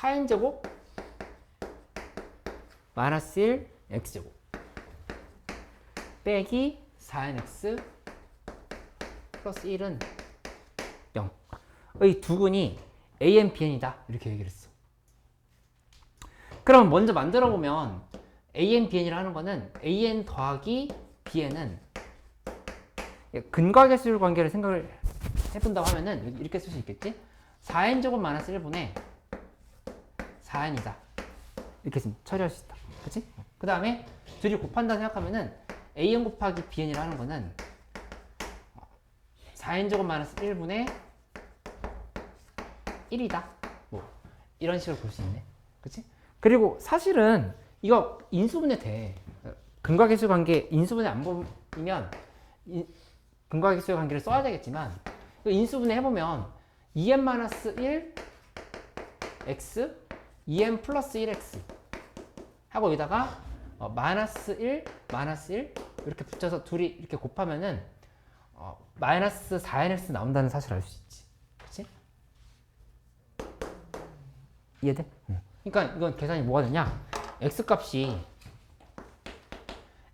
(4n제곱) 마이너스 1 x제곱 빼기 4nx 플러스 1은 0. 이 두근이 an, bn이다 이렇게 얘기를 했어. 그럼 먼저 만들어 보면 an, bn이라 하는 거는 an 더하기 bn은 근과계수율 관계를 생각을 해본다고 하면은 이렇게 쓸 수 있겠지? 4n제곱 마이너스 1분의 4n이다. 이렇게 처리할 수 있다. 그치? 그 다음에 둘이 곱한다 생각하면은 an 곱하기 bn이라 하는 거는 4n제곱 마이너스 1분의 1이다. 뭐 이런 식으로 볼 수 있네. 그치? 그리고 사실은 이거 인수분해 돼. 근과계수 관계 인수분해 안 보면 근과계수 관계를 써야 되겠지만 인수분해 해보면 2n-1 x 2n 플러스 1x 하고 여기다가 마이너스 1, 마이너스 1 이렇게 붙여서 둘이 이렇게 곱하면은 마이너스 4nx 나온다는 사실을 알 수 있지. 그치? 이해돼? 그러니까 이건 계산이 뭐가 되냐? x 값이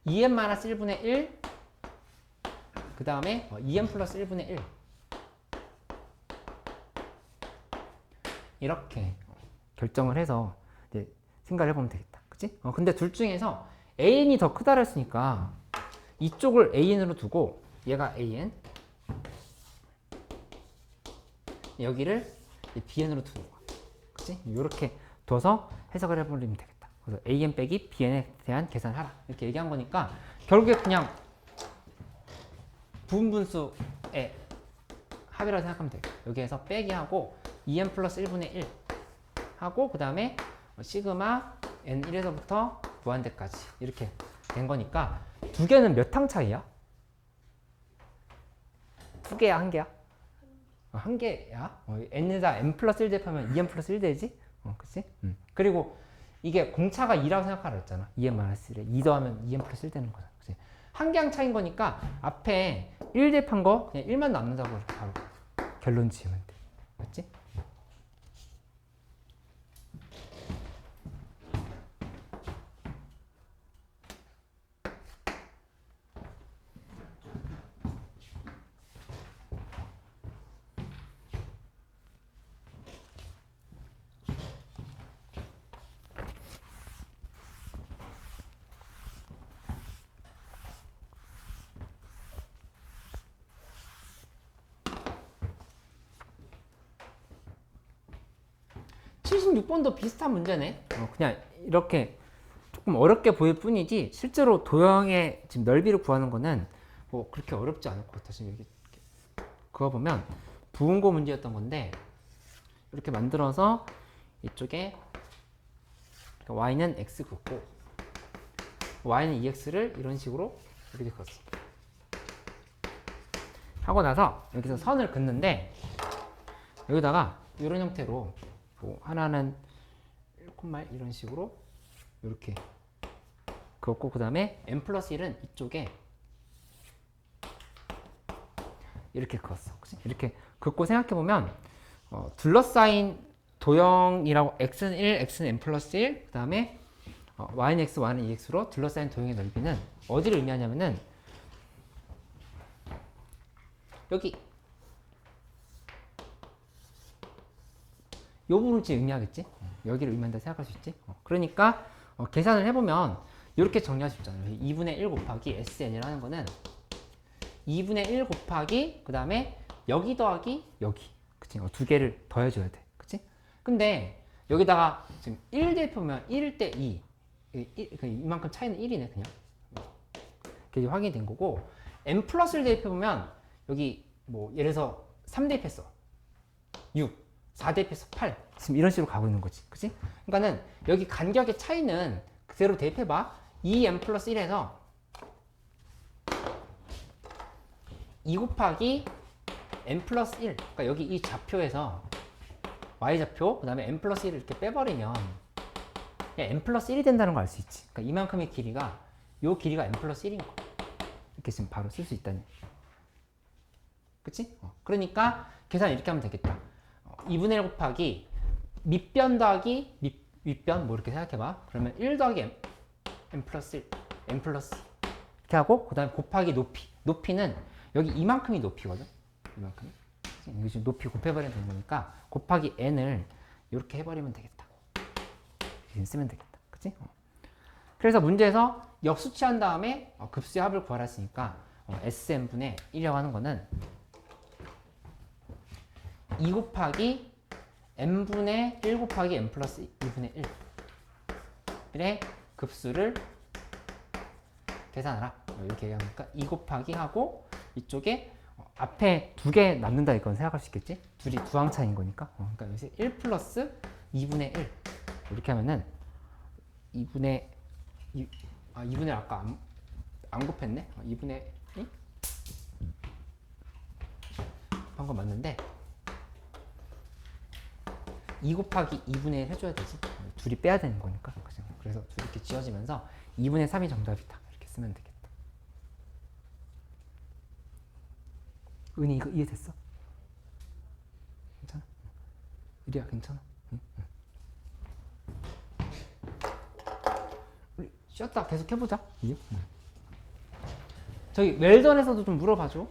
2n 마이너스 1분의 1 그 다음에 2n 플러스 1분의 1 이렇게 결정을 해서 이제 생각을 해보면 되겠다. 그치? 근데 둘 중에서 an이 더 크다고 했으니까 이쪽을 an으로 두고 얘가 an 여기를 bn으로 두는 거야. 그치? 이렇게 둬서 해석을 해버리면 되겠다. 그래서 an 빼기 bn에 대한 계산을 하라 이렇게 얘기한 거니까 결국에 그냥 부분분수의 합이라고 생각하면 되겠다. 여기에서 빼기 하고 2n 플러스 1분의 1 하고 그 다음에 시그마 n1에서부터 무한대까지 이렇게 된 거니까 두 개는 몇 항 차이야? 두 개야? 한 개야? 한 개야? n에다 n 플러스 1 대입하면 2n 플러스 1 되지? 그치? 그리고 이게 공차가 2라고 생각하라 했잖아. 2n-1에 2 더하면 2n 플러스 1 되는 거잖아. 그치? 한 개항 차인 거니까 앞에 1 대입한 거 그냥 1만 남는다고 이렇게 바로 결론 지으면 돼. 맞지? 76번도 비슷한 문제네. 그냥 이렇게 조금 어렵게 보일 뿐이지 실제로 도형의 지금 넓이를 구하는 거는 뭐 그렇게 어렵지 않을 것 같아. 지금 여기 그거 보면 부분고 문제였던 건데 이렇게 만들어서 이쪽에 y는 x 긋고 y는 2x를 이런 식으로 이렇게 긋었어. 하고 나서 여기서 선을 긋는데 여기다가 이런 형태로 뭐 하나는 1,1 이런 식으로 이렇게 그었고 그 다음에 n 플러스 1은 이쪽에 이렇게 그었어. 그치? 이렇게 긋고 생각해보면 둘러싸인 도형이라고 x는 1, x는 n 플러스 1, 그 다음에 y는 x, y는 2x로 둘러싸인 도형의 넓이는 어디를 의미하냐면은 여기 이 부분을 의미하겠지? 여기를 의미한다 생각할 수 있지? 그러니까 계산을 해보면 이렇게 정리할 수 있잖아요. 2분의 1 곱하기 SN이라는 거는 2분의 1 곱하기 그 다음에 여기 더하기 여기. 그치? 두 개를 더해줘야 돼. 그치? 근데 여기다가 지금 1 대입하면 1일 때 2. 이만큼 차이는 1이네 그냥. 그게 확인이 된 거고 n 플러스를 대입해보면 여기 뭐 예를 들어서 3 대입했어. 6. 4 대입해서 8. 지금 이런 식으로 가고 있는 거지. 그치? 그러니까는 여기 간격의 차이는 그대로 대입해봐. 2n 플러스 1에서 2 곱하기 n 플러스 1. 그러니까 여기 이 좌표에서 y좌표, 그 다음에 n 플러스 1을 이렇게 빼버리면 n 플러스 1이 된다는 걸 알 수 있지. 그러니까 이만큼의 길이가, 요 길이가 n 플러스 1인 거야. 이렇게 지금 바로 쓸 수 있다니. 그치? 그러니까 계산 이렇게 하면 되겠다. 2분의 1 곱하기 밑변 더하기 윗변 뭐 이렇게 생각해봐. 그러면 1 더하기 n 플러스 1, n 플러스 이렇게 하고 그 다음에 곱하기 높이. 높이는 여기 이만큼이 높이거든. 이만큼. 여기 지금 높이 곱해버리면 되는 거니까 곱하기 n을 이렇게 해버리면 되겠다. 이렇게 쓰면 되겠다. 그치? 그래서 문제에서 역수치한 다음에 급수의 합을 구하라 했으니까 SN분의 1이라고 하는 거는 2 곱하기 n분의 1 곱하기 n 플러스 2분의 1의 급수를 계산하라. 이렇게 얘기하니까 2 곱하기 하고 이쪽에 앞에 2개 남는다 이건 생각할 수 있겠지? 둘이 두 항 차인 거니까. 그러니까 여기서 1 플러스 2분의 1 이렇게 하면은 2분의 2분의 아까 안 곱했네? 2분의 1? 방금 맞는데 2 곱하기 2분의 1 해줘야 되지. 둘이 빼야 되는 거니까. 그래서 둘이 이렇게 지어지면서 2분의 3이 정답이다. 이렇게 쓰면 되겠다. 은희 이거 이해됐어? 괜찮아? 의리야 괜찮아? 응? 우리 쉬었다 계속 해보자. 응. 저기 웰던에서도 좀 물어봐줘.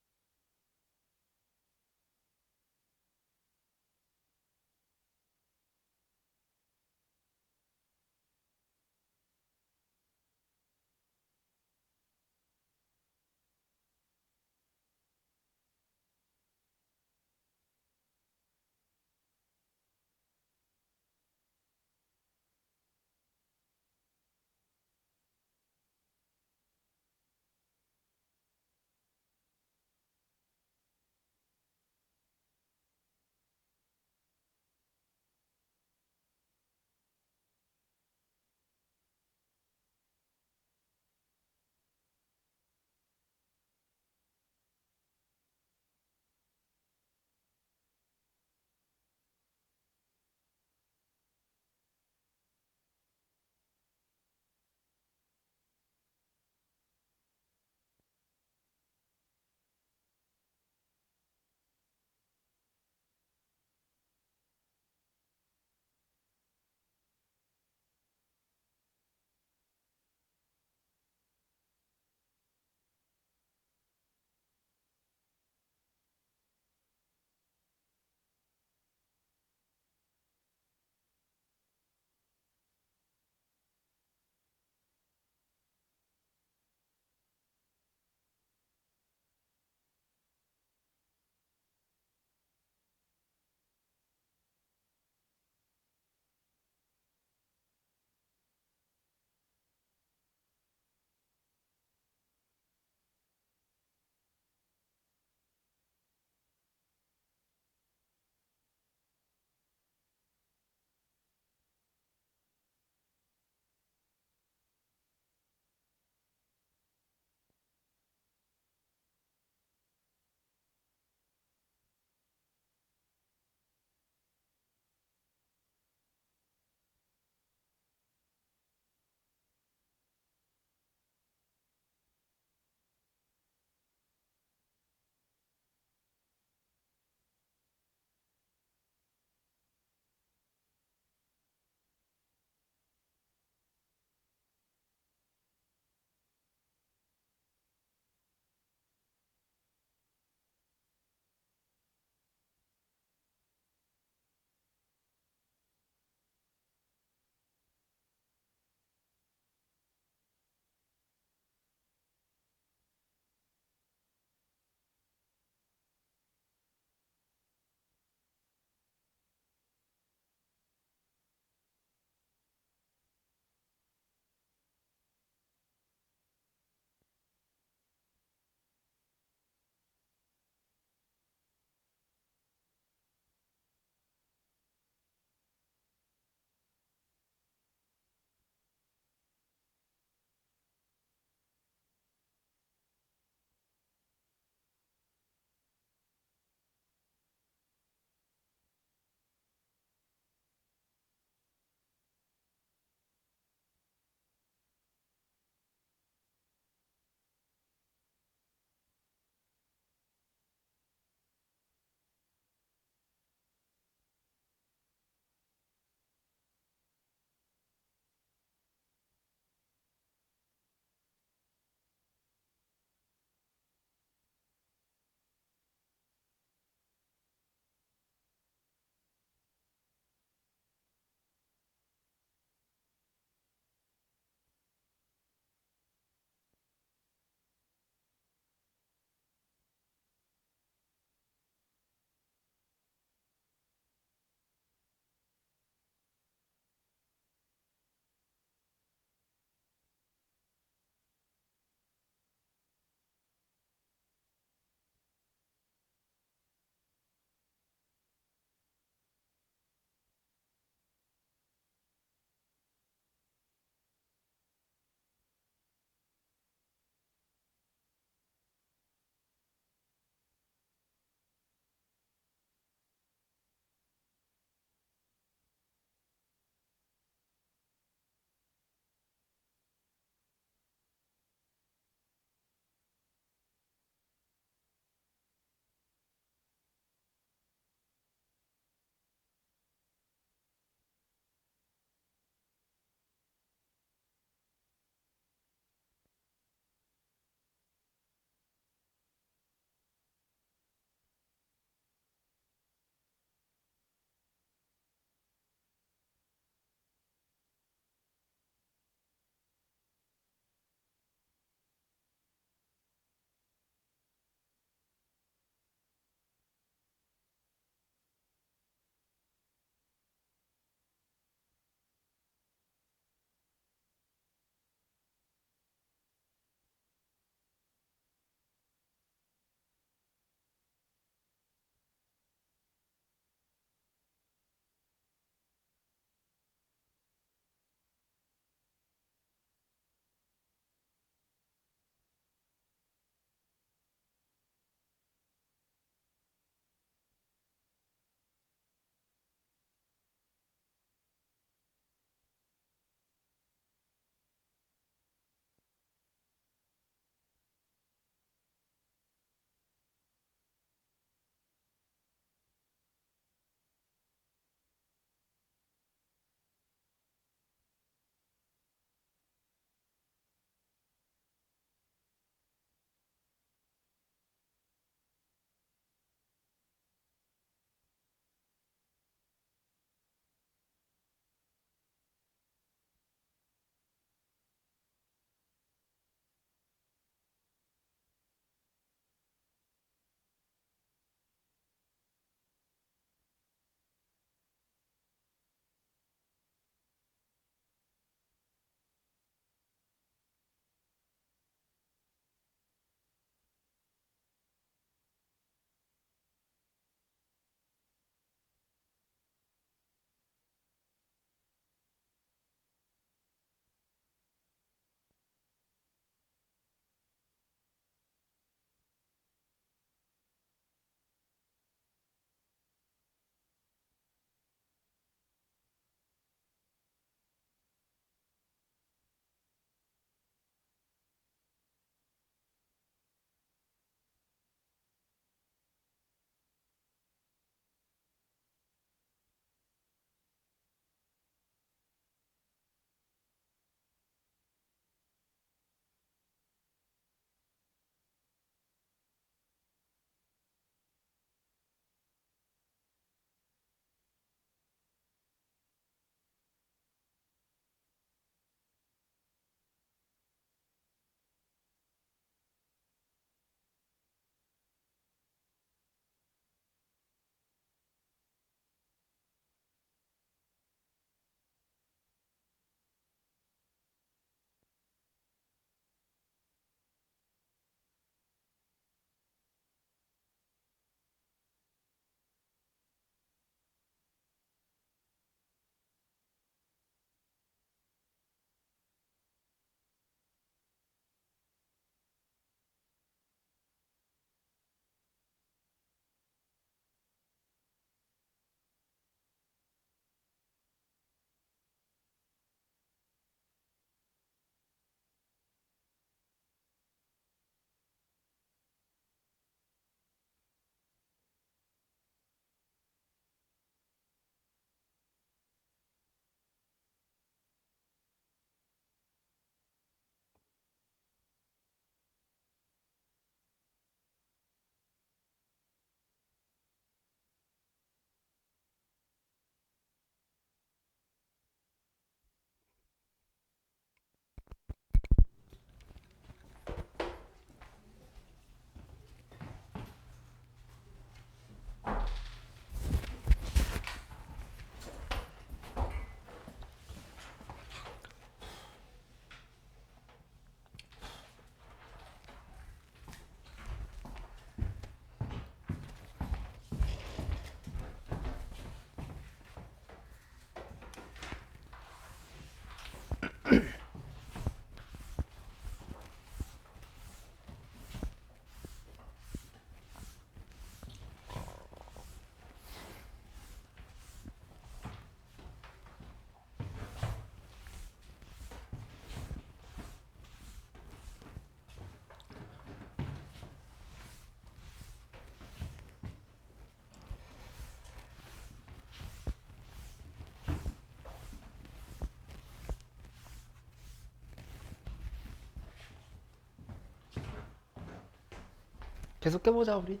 계속 깨보자 우리.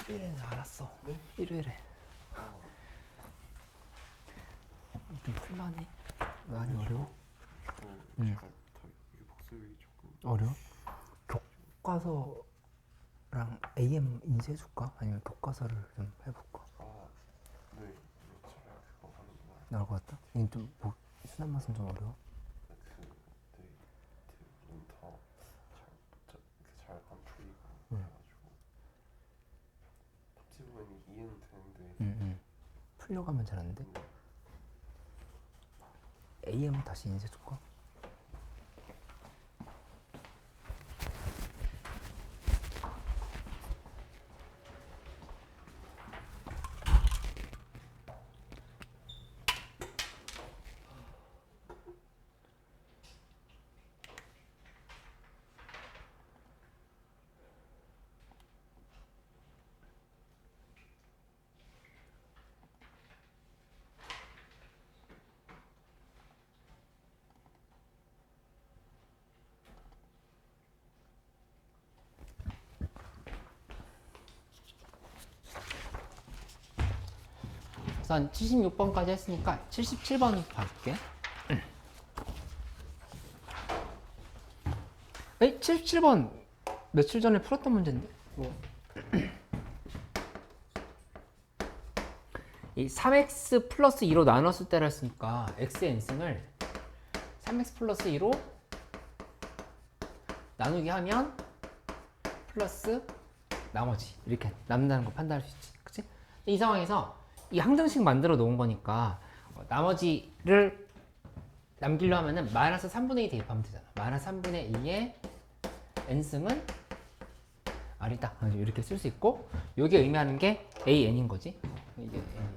일요일에 알았어. 네? 일요일에. 좀 풀만해. 많이 어려워? 제가 더 이게 복습이 조금 어려워? 교과서랑 AM 인쇄해줄까? 아니면 교과서를 좀 해볼까? 네, 차라리 그거 하는 게 나을 것 같다? 이건 좀 뭐, 순한 맛은 좀 어려워? 너무 잘안 풀리고 응. 그래가지고 답지 보면 이해는 되는데 풀려고 하면 잘 안 돼? AM 다시 인쇄해줄까? 우선 76번까지 했으니까 77번 봐줄게. 에이? 77번 며칠 전에 풀었던 문제인데? 뭐. 이 3x 플러스 2로 나눴을 때라 했으니까 x의 n승을 3x 플러스 2로 나누기 하면 플러스 나머지 이렇게 남는다는 거 판단할 수 있지. 그치? 이 상황에서 이 항정식 만들어 놓은 거니까 나머지를 남기려 하면은 마이너스 3분의 2 대입하면 되잖아. 마이너스 3분의 2의 n승은 r이다. 이렇게 쓸 수 있고, 이게 의미하는 게 an인 거지. 이게 n.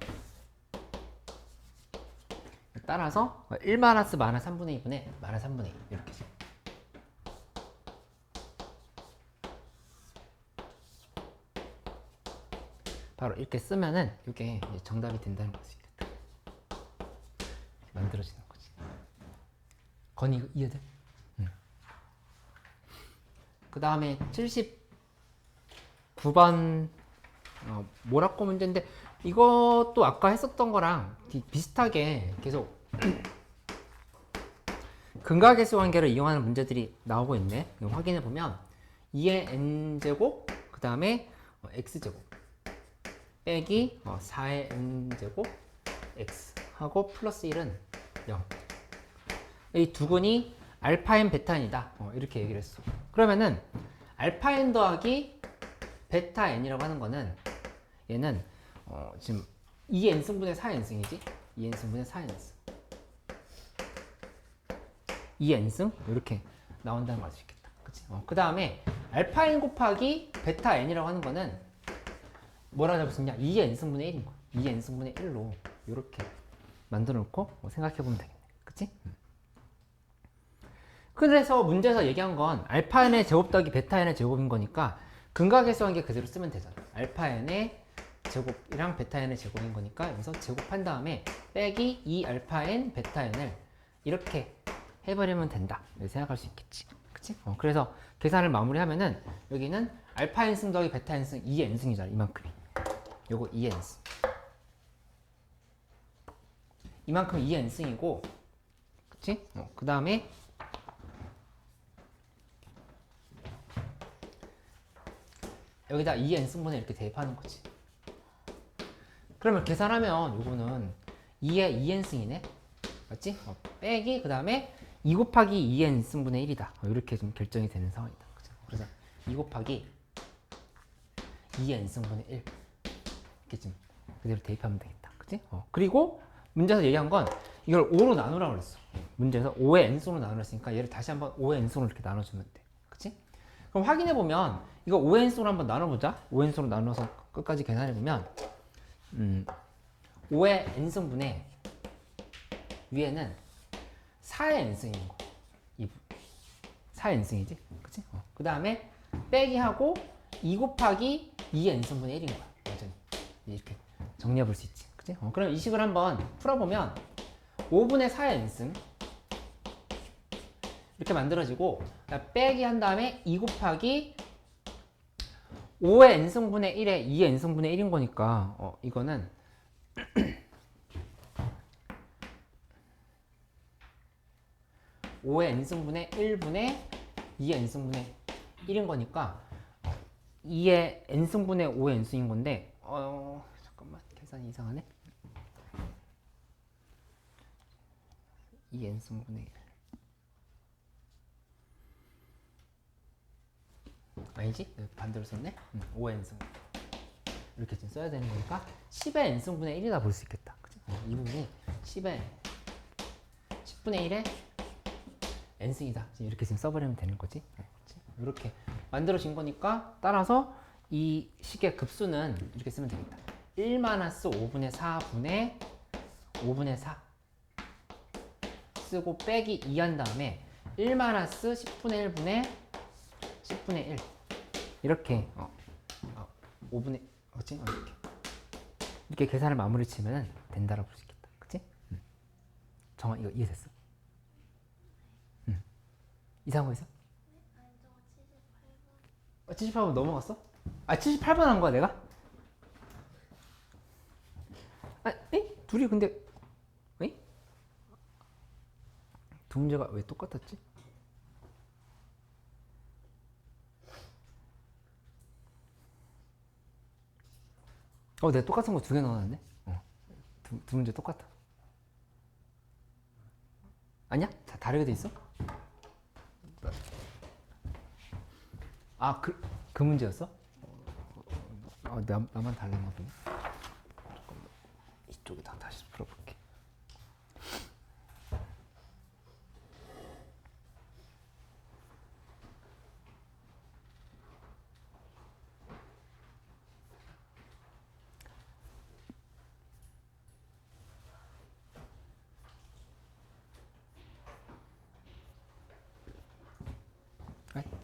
따라서 1 마이너스 3분의 2분의 마이너스 3분의 2 이렇게 써. 바로 이렇게 쓰면은 이게 정답이 된다는 걸 수 있겠다. 만들어지는 거지. 건이 이해돼? 응. 그 다음에 79번 모라코 문제인데, 이것도 아까 했었던 거랑 비슷하게 계속 근각계수 관계를 이용하는 문제들이 나오고 있네. 이거 확인해 보면 2의 n제곱 그 다음에 x제곱 빼기 4의 n제곱 x 하고 플러스 1은 0. 이 두근이 알파 n 베타 n이다. 이렇게 얘기를 했어. 그러면은 알파 n 더하기 베타 n이라고 하는 거는 얘는 지금 2n승분의 4n승이지? 2n승분의 4n승. 2n승? 이렇게 나온다는 걸 알 수 있겠다. 그치? 그 다음에 알파 n 곱하기 베타 n이라고 하는 거는 뭐라 잡을 수 있냐? 2의 n승분의 1인 거야. 2의 n승분의 1로 이렇게 만들어 놓고 생각해 보면 되겠네. 그치? 그래서 문제에서 얘기한 건 알파 n의 제곱 더하기 베타 n의 제곱인 거니까 근각계수 관계 그대로 쓰면 되잖아. 알파 n의 제곱이랑 베타 n의 제곱인 거니까 여기서 제곱한 다음에 빼기 2 알파 n 베타 n을 이렇게 해버리면 된다. 이렇게 생각할 수 있겠지. 그치? 그래서 계산을 마무리하면은 여기는 알파 n승 더하기 베타 n승 2n승이잖아. 이만큼이. 요거 2n승. 이만큼 2n승이고, 그치? 그 다음에 여기다 2n승분을 이렇게 대입하는 거지. 그러면 계산하면 요거는 2의 2n승이네? 맞지? 빼기 그 다음에 2 곱하기 2n승분의 1이다. 이렇게 좀 결정이 되는 상황이다. 그죠? 그래서 2 곱하기 2n승분의 1 이렇게 좀 그대로 대입하면 되겠다. 그치? 그리고 문제에서 얘기한 건 이걸 5로 나누라고 그랬어. 문제에서 5의 n승으로 나누었으니까 얘를 다시 한번 5의 n승으로 이렇게 나눠주면 돼. 그치? 그럼 확인해보면 이거 5의 n승으로 한번 나눠보자. 5의 n승으로 나눠서 끝까지 계산해보면 5의 n승분의 위에는 4의 n승인 거. 4의 n승이지? 그치? 그 다음에 빼기하고 2 곱하기 2의 n승분의 1인 거야. 완전히. 이렇게 정리해 볼 수 있지. 그치? 그럼 이 식을 한번 풀어보면 5분의 4의 n승 이렇게 만들어지고 빼기 한 다음에 2 곱하기 5의 n승분의 1에 2의 n승분의 1인 거니까 이거는 5의 n승분의 1분의 2의 n승분의 1인 거니까 2의 n승분의 5의 n승인 건데 잠깐만 계산이 이상하네. 2 n승분의 1 아니지? 반대로 썼네? 5의 n승 이렇게 지금 써야 되는 거니까 10의 n승분의 1이다 볼 수 있겠다. 그치? 이 부분이 10의 10분의 1의 n승이다. 이렇게 지금 써버리면 되는 거지. 그치? 이렇게 만들어진 거니까 따라서 이 식의 급수는 이렇게 쓰면 되겠다. 1-5분의 4분의 5분의 4 쓰고 빼기 2 한 다음에 1-10분의 1분의 10분의 1 이렇게 5분의 그치? 이렇게 계산을 마무리 치면 된다라고 볼 수 있겠다. 그치? 정아 이거 이해됐어? 이상한 거 있어? 아니 저거 78번. 78번 넘어갔어? 78번 한 거야 내가? 둘이 근데 두 문제가 왜 똑같았지? 내가 똑같은 거 2개 넣어놨네? 두 문제 똑같아. 아니야? 다 다르게 돼 있어? 그 문제였어? 나만 달랐나 보네. 잠깐만. 이쪽에다 다시 풀어볼게.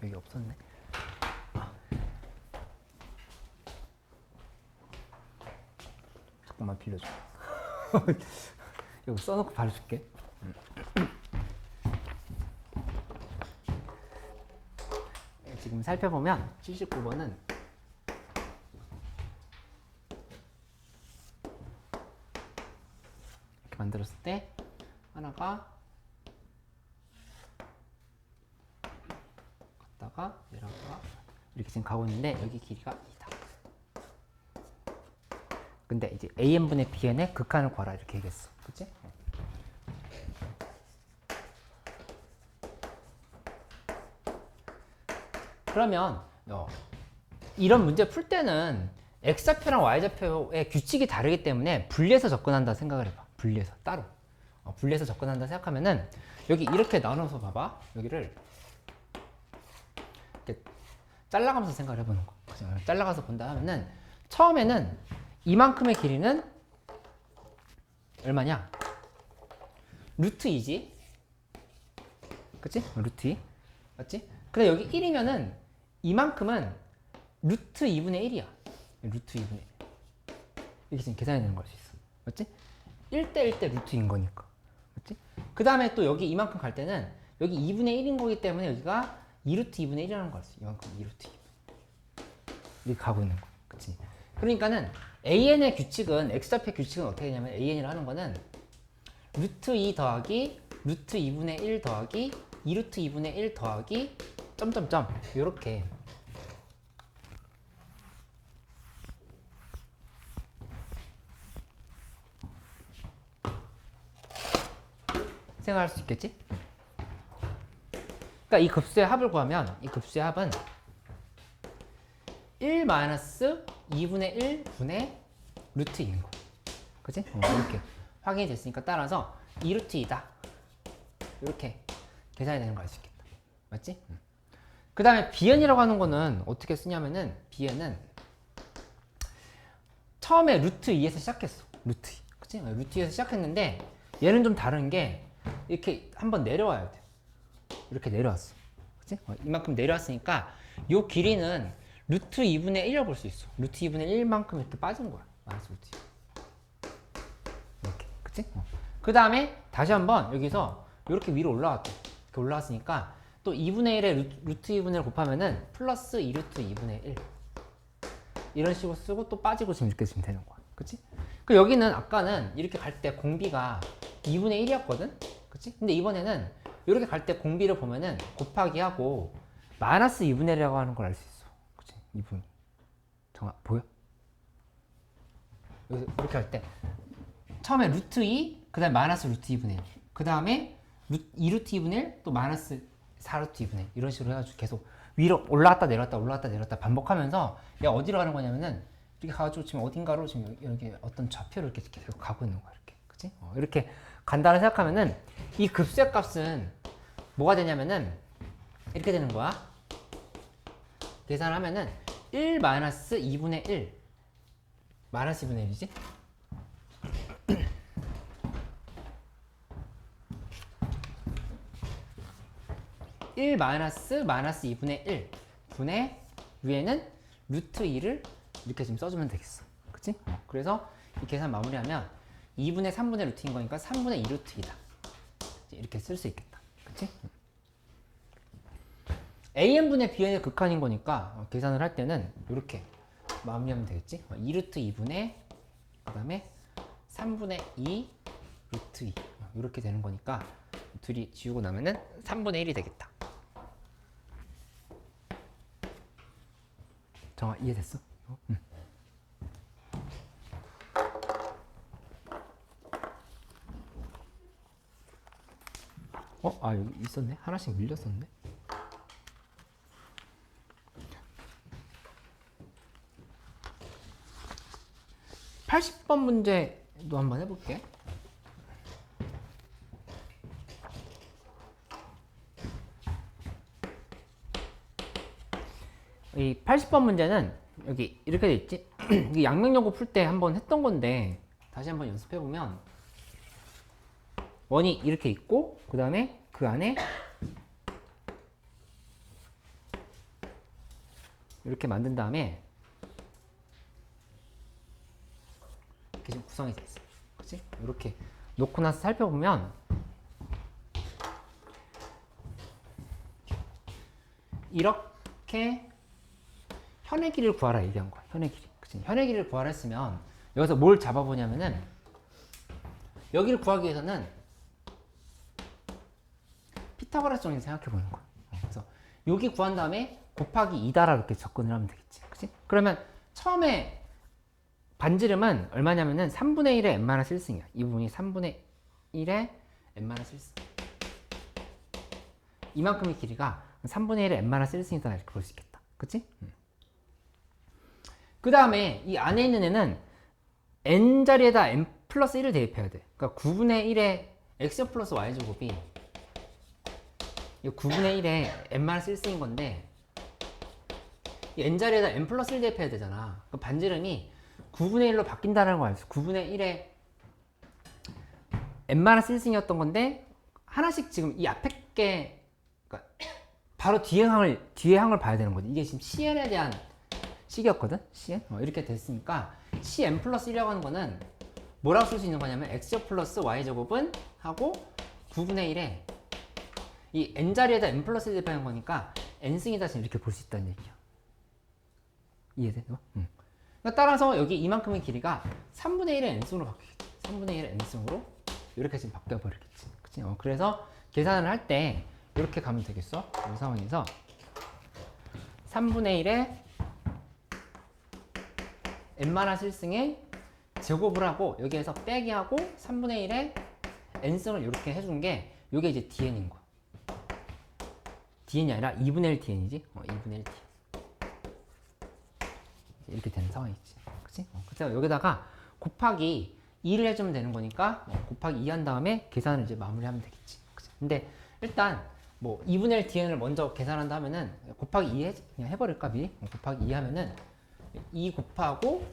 여기 없었네. 잠깐만 빌려줘. 이거 써놓고 바로 줄게. 지금 살펴보면 79번은 이렇게 만들었을 때 하나가 갔다가 내려가 이렇게 지금 가고 있는데 여기 길이가 2다. 근데 이제 AN분의 BN의 극한을 구하라 이렇게 얘기했어. 그치? 그러면 이런 문제 풀 때는 X좌표랑 Y좌표의 규칙이 다르기 때문에 분리해서 접근한다 생각을 해봐. 분리해서 따로 분리해서 접근한다 생각하면은 여기 이렇게 나눠서 봐봐. 여기를 이렇게 잘라가면서 생각을 해보는 거. 잘라가서 본다 하면은 처음에는 이만큼의 길이는 얼마냐? 루트 2지. 그치? 루트 2. 맞지? 근데 여기 1이면은 이만큼은 루트 2분의 1이야. 루트 2분의 1. 이렇게 지금 계산이 되는 걸 수 있어. 맞지? 1대 1대 루트인 거니까. 맞지? 그 다음에 또 여기 이만큼 갈 때는 여기 2분의 1인 거기 때문에 여기가 2루트 2분의 1이라는 걸 수 있어. 이만큼 2루트 2분의 1. 이렇게 가고 있는 거. 그치? 그러니까는 AN의 규칙은, X좌표 규칙은 어떻게 되냐면 AN이라 하는 거는 루트 2 더하기 루트 2분의 1 더하기 2루트 2분의 1 더하기 점점점 요렇게 생각할 수 있겠지? 그러니까 이 급수의 합을 구하면 이 급수의 합은 1-2분의 1분의 루트 2인 거. 그치? 이렇게 확인이 됐으니까 따라서 2루트 2다. 이렇게 계산이 되는 거 알 수 있겠다. 맞지? 그 다음에 bn이라고 하는 거는 어떻게 쓰냐면은 bn은 처음에 루트 2에서 시작했어. 루트 2. 그치? 루트 2에서 시작했는데 얘는 좀 다른 게 이렇게 한번 내려와야 돼. 이렇게 내려왔어. 그치? 이만큼 내려왔으니까 요 길이는 루트 2분의 1이라고 볼 수 있어. 루트 2분의 1만큼 이렇게 빠진 거야. 마이너스 루트 2. 이렇게. 그치? 그 다음에 다시 한번 여기서 이렇게 위로 올라왔대. 이렇게 올라왔으니까 또 2분의 1에 루트 2분의 1 곱하면은 플러스 2루트 2분의 1. 이런 식으로 쓰고 또 빠지고 지금 이렇게 지금 되는 거야. 그치? 그 여기는 아까는 이렇게 갈 때 공비가 2분의 1이었거든? 그치? 근데 이번에는 이렇게 갈 때 공비를 보면은 곱하기 하고 마이너스 2분의 1이라고 하는 걸 알 수 있어. 그치? 2분이. 정확, 보여? 여기서 이렇게 할 때 처음에 루트 2, 그 다음에 마이너스 루트 2분의 1. 그 다음에 2루트 2분의 1, 또 마이너스 4루트 2분의 1. 이런 식으로 해가지고 계속 위로 올라갔다 내렸다 올라갔다 내렸다 반복하면서 얘가 어디로 가는 거냐면은 이렇게 가가지고 지금 어딘가로 지금 여기 어떤 좌표를 이렇게 계속 가고 있는 거야. 이렇게. 그치? 이렇게 간단히 생각하면은 이 급수의 값은 뭐가 되냐면은 이렇게 되는 거야. 계산하면은 1 마이너스 2분의 1 마이너스 2분의 1이지? 1 마이너스 2분의 1 분의 위에는 루트 2를 이렇게 지금 써주면 되겠어. 그치? 그래서 이 계산 마무리하면 2분의 3분의 루트인 거니까 3분의 2 루트 2다. 이렇게 쓸 수 있겠다. 그치? AN분의 BN의 극한인 거니까 계산을 할 때는 이렇게 마무리하면 되겠지? 2 루트 2분의 그 다음에 3분의 2 루트 2 이렇게 되는 거니까 둘이 지우고 나면은 3분의 1이 되겠다. 정아 이해됐어? 응. 아 여기 있었네? 하나씩 밀렸었네? (80번) 문제도 한번 해볼게. 이 80번 문제는 여기 이렇게 돼 있지? 이게 양면연고 풀 때 한번 했던 건데 다시 한번 연습해 보면 원이 이렇게 있고 그 다음에 그 안에 이렇게 만든 다음에 이렇게 지금 구성이 돼 있어. 그치? 이렇게 놓고 나서 살펴보면 이렇게 현의 길이를 구하라 얘기한 거야. 현의 길이. 그치? 현의 길이를 구하라 했으면 여기서 뭘 잡아보냐면은 여기를 구하기 위해서는 피타고라스 정리 생각해 보는 거야. 그래서 여기 구한 다음에 곱하기 2다라 이렇게 접근을 하면 되겠지. 그치? 그러면 처음에 반지름은 얼마냐면은 3분의 1의 n-1승이야. 이 부분이 3분의 1의 n-1승. 이만큼의 길이가 3분의 1의 n-1승이다 이렇게 볼 수 있겠다. 그치? 그 다음에 이 안에 있는 애는 n 자리에다 n 플러스 1을 대입해야 돼. 그러니까 9분의 1의 x 플러스 y 제곱이 이 9분의 1의 n-1승인 건데 이 n 자리에다 n 플러스 1 대입해야 되잖아. 그 반지름이 9분의 1로 바뀐다는 거 알죠? 9분의 1의 n-1승이었던 건데 하나씩 지금 이 앞에 게 그러니까 바로 뒤에 항을 봐야 되는 거지. 이게 지금 CN에 대한 식이었거든? CN? 이렇게 됐으니까 CN 플러스 1이라고 하는 거는 뭐라고 쓸 수 있는 거냐면 x 플러스 y 제곱은 하고 9분의 1에 이 n 자리에다 n 플러스 1 대입하는 거니까 n승이다 지금 이렇게 볼 수 있다는 얘기야. 이해돼? 응. 그러니까 따라서 여기 이만큼의 길이가 3분의 1의 n승으로 바뀌겠지. 3분의 1의 n승으로 이렇게 지금 바뀌어버리겠지. 그치? 그래서 계산을 할 때 이렇게 가면 되겠어. 이 상황에서 3분의 1의 n-1승의 제곱을 하고 여기에서 빼기 하고 3분의 1의 n승을 이렇게 해준 게 이게 이제 dn인 거야. dn이 아니라 2분의 1 dn이지? 2분의 1 dn. 이렇게 되는 상황이지. 그치? 그래서 여기다가 곱하기 2를 해주면 되는 거니까 곱하기 2 한 다음에 계산을 이제 마무리하면 되겠지. 그치? 근데 일단 뭐 2분의 1 dn을 먼저 계산한다 하면은 곱하기 2 그냥 해버릴까 미리? 곱하기 2 하면은 2 곱하고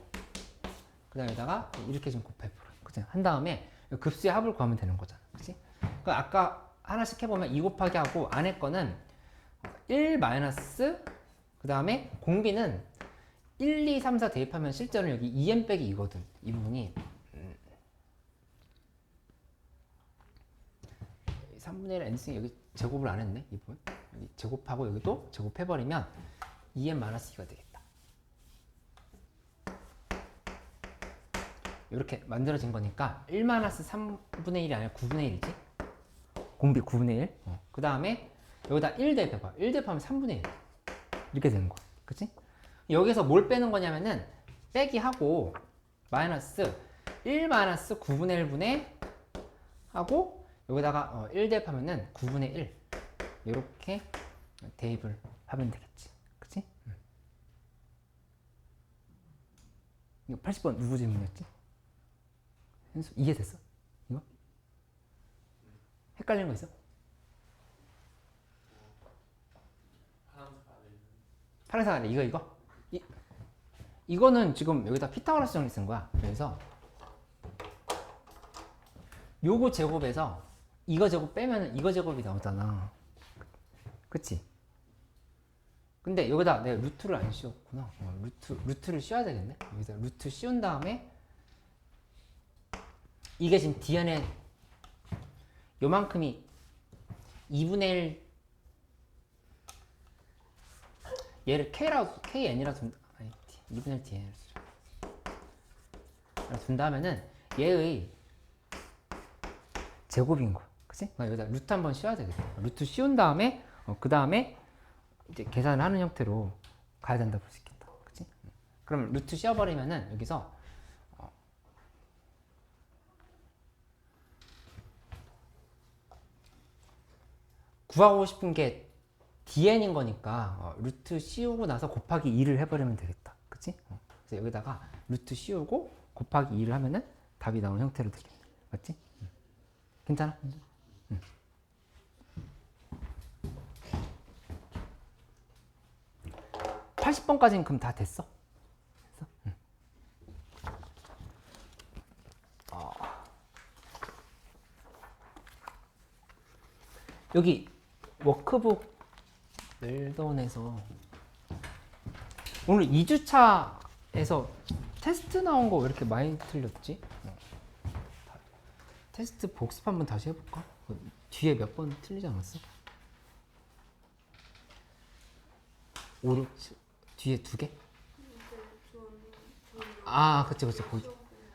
그 다음에다가 이렇게 좀 곱해버려. 그치? 한 다음에 급수의 합을 구하면 되는 거잖아. 그치? 그 아까 하나씩 해보면 2 곱하기 하고 안에 거는 1 마이너스 그 다음에 공비는 1, 2, 3, 4 대입하면 실제로는 여기 2n 빼기 2거든. 이 부분이 3분의 1 n승 여기 제곱을 안 했네. 이 부분 여기 제곱하고 여기도 제곱해버리면 2n 마이너스 2가 되겠다. 이렇게 만들어진 거니까 1-3분의 1이 아니라 9분의 1이지. 공비 9분의 1. 그 다음에 여기다 1 대입해봐. 1 대입하면 3분의 1. 이렇게 되는 거야. 그치? 여기서 뭘 빼는 거냐면은 빼기 하고 마이너스 1-9분의 1분의 하고 여기다가 1 대입하면은 9분의 1 이렇게 대입을 하면 되겠지. 그치? 이거 80번 누구 질문이었지? 현수 이해됐어? 이거? 헷갈리는 거 있어? 파란색 아래 이거? 이거는 지금 여기다 피타고라스 정리 쓴 거야. 그래서 요거 제곱에서 이거 제곱 빼면 이거 제곱이 나오잖아. 그치? 근데 여기다 내가 루트를 안 씌웠구나. 루트를 씌워야 되겠네. 여기다 루트 씌운 다음에 이게 지금 Dn의 요만큼이 2분의 1 얘를 KN이라 둔, 아니 2분의 1 DN을 둔다면은 얘의 제곱인 거야. 그치? 여기다 루트 한번 씌워야 되겠다. 루트 씌운 다음에 그 다음에 이제 계산을 하는 형태로 가야 된다 볼 수 있겠다. 그치? 그럼 루트 씌워버리면은 여기서 구하고 싶은 게 dn인 거니까 루트 씌우고 나서 곱하기 2를 해버리면 되겠다. 그치? 그래서 여기다가 루트 씌우고 곱하기 2를 하면은 답이 나오는 형태로 되겠네. 맞지? 괜찮아? 80번까지는 그럼 다 됐어? 됐어? 여기 워크북 멜던에서 오늘 2주차에서 테스트 나온 거 왜 이렇게 많이 틀렸지? 테스트 복습 한번 다시 해볼까? 뒤에 몇 번 틀리지 않았어? 5, 6, 뒤에 2개? 아, 그치.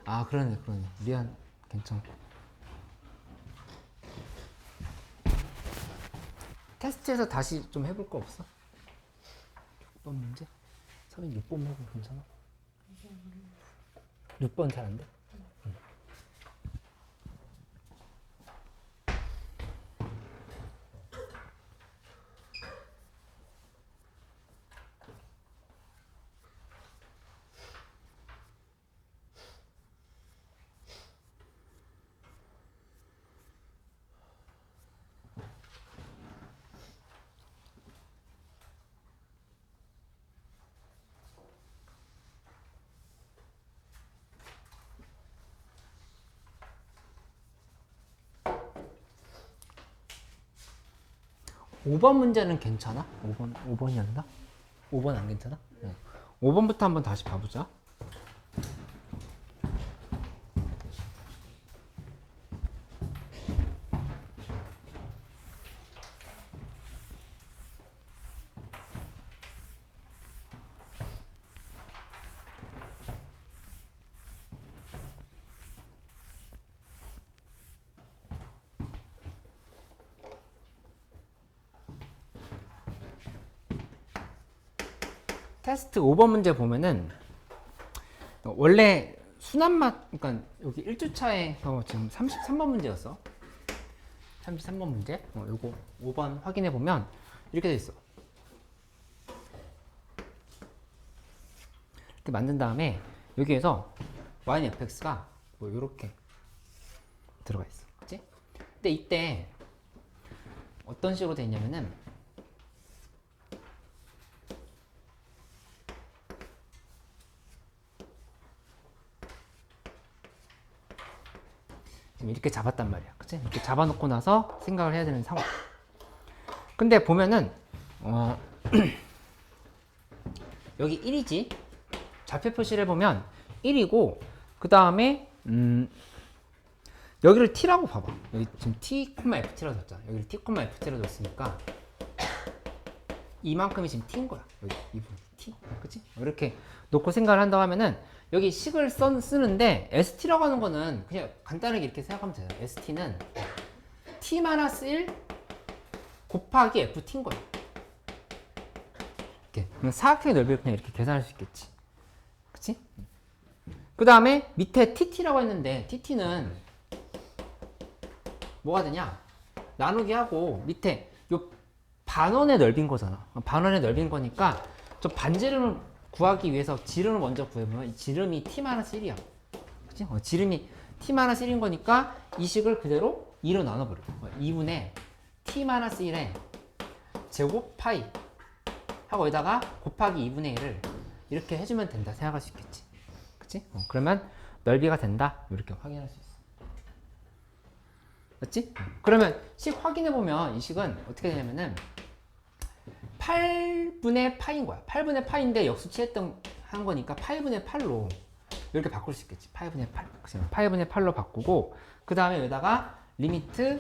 아, 그러네. 미안. 괜찮아. 테스트에서 다시 좀 해볼 거 없어? 6번 문제? 선생님 6번 말고 괜찮아? 6번 잘 안 돼? 5번 문제는 괜찮아? 5번이었나? 5번 안 괜찮아? 응. 5번부터 한번 다시 봐보자. 테스트 5번 문제 보면은 원래 순환맛, 그러니까 여기 1주차에서 지금 33번 문제였어. 33번 문제. 요거 5번 확인해 보면 이렇게 돼 있어. 이렇게 만든 다음에 여기에서 y fx가 뭐 이렇게 들어가 있어. 그치? 근데 이때 어떤 식으로 돼 있냐면은 이렇게 잡았단 말이야. 그치? 이렇게 잡아놓고 나서 생각을 해야 되는 상황. 근데 보면은 여기 1이지. 좌표 표시를 해보면 1이고 그 다음에 여기를 t라고 봐봐. 여기 지금 t, ft라고 줬잖아. 여기를 t, ft라고 줬으니까 이만큼이 지금 t인 거야. 여기 이 부분 ST, 그치? 이렇게 놓고 생각을 한다고 하면은 여기 식을 쓰는데 ST라고 하는 거는 그냥 간단하게 이렇게 생각하면 돼요. ST는 T-1 곱하기 FT인 거예요. 이렇게. 그럼 사각형의 넓이를 그냥 이렇게 계산할 수 있겠지. 그치? 그 다음에 밑에 TT라고 했는데 TT는 뭐가 되냐? 나누기 하고 밑에 요 반원의 넓인 거잖아. 반원의 넓인 거니까 저 반지름을 구하기 위해서 지름을 먼저 구해보면 이 지름이 T-1이야. 그치? 지름이 T-1인 거니까 이 식을 그대로 2로 나눠버려. 2분의 T-1의 제곱 파이 하고 여기다가 곱하기 2분의 1을 이렇게 해주면 된다 생각할 수 있겠지. 그치? 그러면 넓이가 된다. 이렇게 확인할 수 있어. 맞지? 그러면 식 확인해보면 이 식은 어떻게 되냐면은 8분의 파인 거야. 8분의 파인데 역수치했던 한 거니까 8분의 8로 이렇게 바꿀 수 있겠지. 8분의 8. 8분의 8로 바꾸고 그 다음에 여기다가 리미트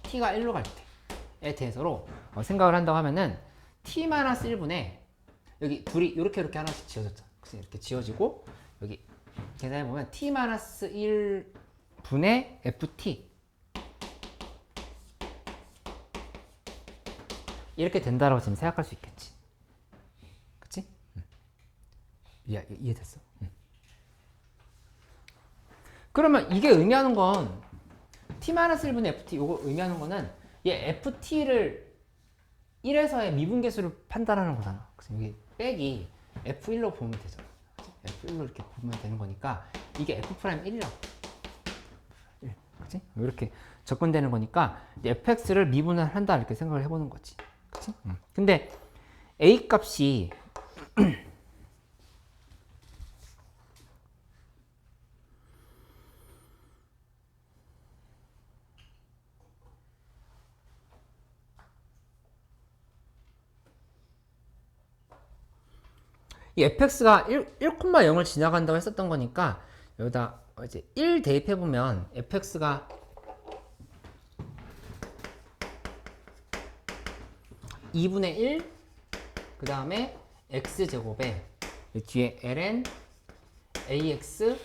t가 1로 갈 때에 대해서로 생각을 한다고 하면은 t-1분의 여기 둘이 이렇게 하나씩 지어졌잖아. 그래서 이렇게 지어지고 여기 계산해보면 t-1분의 ft 이렇게 된다라고 지금 생각할 수 있겠지. 그치? 이해됐어? 그러면 이게 의미하는 건 t-1분의 ft 이거 의미하는 거는 얘 ft를 1에서의 미분계수를 판단하는 거잖아. 그래서 여기 빼기 f1로 보면 되잖아. f1로 이렇게 보면 되는 거니까 이게 f'1이라고. 1. 그치? 이렇게 접근되는 거니까 fx를 미분을 한다 이렇게 생각을 해보는 거지. 그치? 근데 a 값이 이 fx가 1,0을 지나간다고 했었던 거니까 여기다 이제 1 대입해 보면 fx가 2분의 1, 그 다음에 x제곱에 뒤에 ln ax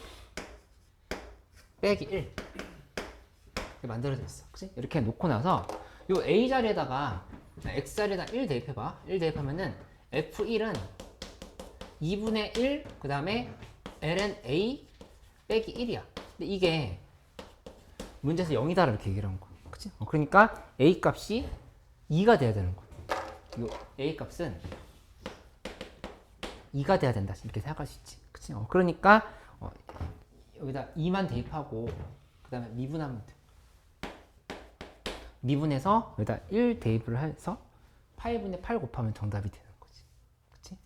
빼기 1 이렇게 만들어져 있어. 그치? 이렇게 놓고 나서 요 a 자리에다가 x 자리에다 1 대입해봐. 1 대입하면은 f1은 2분의 1, 그 다음에 ln a 빼기 1이야. 근데 이게 문제에서 0이다 이렇게 얘기를 한 거야. 그치? 그러니까 a 값이 2가 돼야 되는 거야. 이 a 값은 2가 돼야 된다 이렇게 생각할 수 있지. 그치? 그러니까 여기다 2만 대입하고 그 다음에 미분하면 돼. 미분해서 여기다 1 대입을 해서 8분의 8 곱하면 정답이 되는 거지. 그치?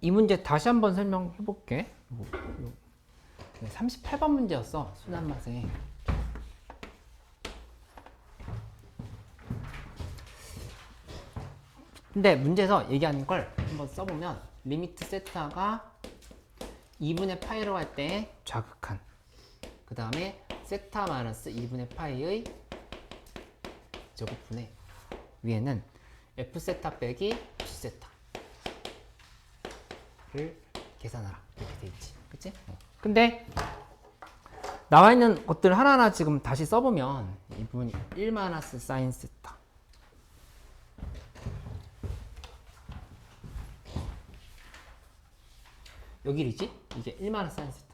이 문제 다시 한번 설명해 볼게. 38번 문제였어. 순한 맛에. 근데 문제에서 얘기하는 걸 한번 써보면 리미트 세타가 2분의 파이로 할 때 좌극한, 그 다음에 세타 마이너스 2분의 파이의 제곱분의 위에는 f 세타 빼기 g 세타를 계산하라 이렇게 돼 있지, 그치? 근데 나와 있는 것들 하나하나 지금 다시 써보면 이 부분이 1 마이너스 사인 세타, 여기이지? 이게 1 마이너스 사인 세타.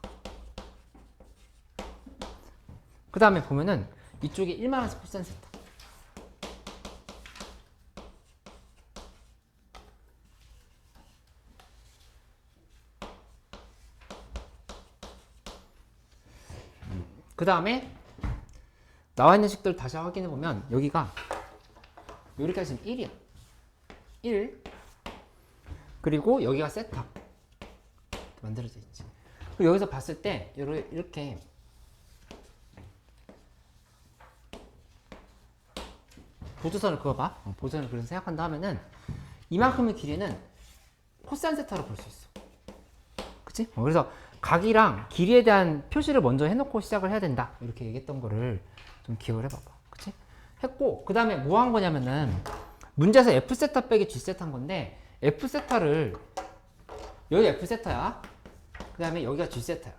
그 다음에 보면은 이쪽에 1 마이너스 코사인 세타. 그 다음에 나와 있는 식들 다시 확인해 보면 여기가 이렇게 하시면 1이야. 1. 그리고 여기가 세타 만들어져 있지. 그리고 여기서 봤을 때 이렇게 보조선을 그어봐. 보조선을 그래서 생각한다 하면은 이만큼의 길이는 코사인 세타로 볼 수 있어. 그치? 그래서 각이랑 길이에 대한 표시를 먼저 해놓고 시작을 해야 된다. 이렇게 얘기했던 거를 좀 기억을 해봐봐. 그치? 했고, 그 다음에 뭐 한 거냐면은 문제에서 f 세타 빼기 g 세타 한 건데 f 세타를 여기 f 세타야. 그 다음에 여기가 g 세타야.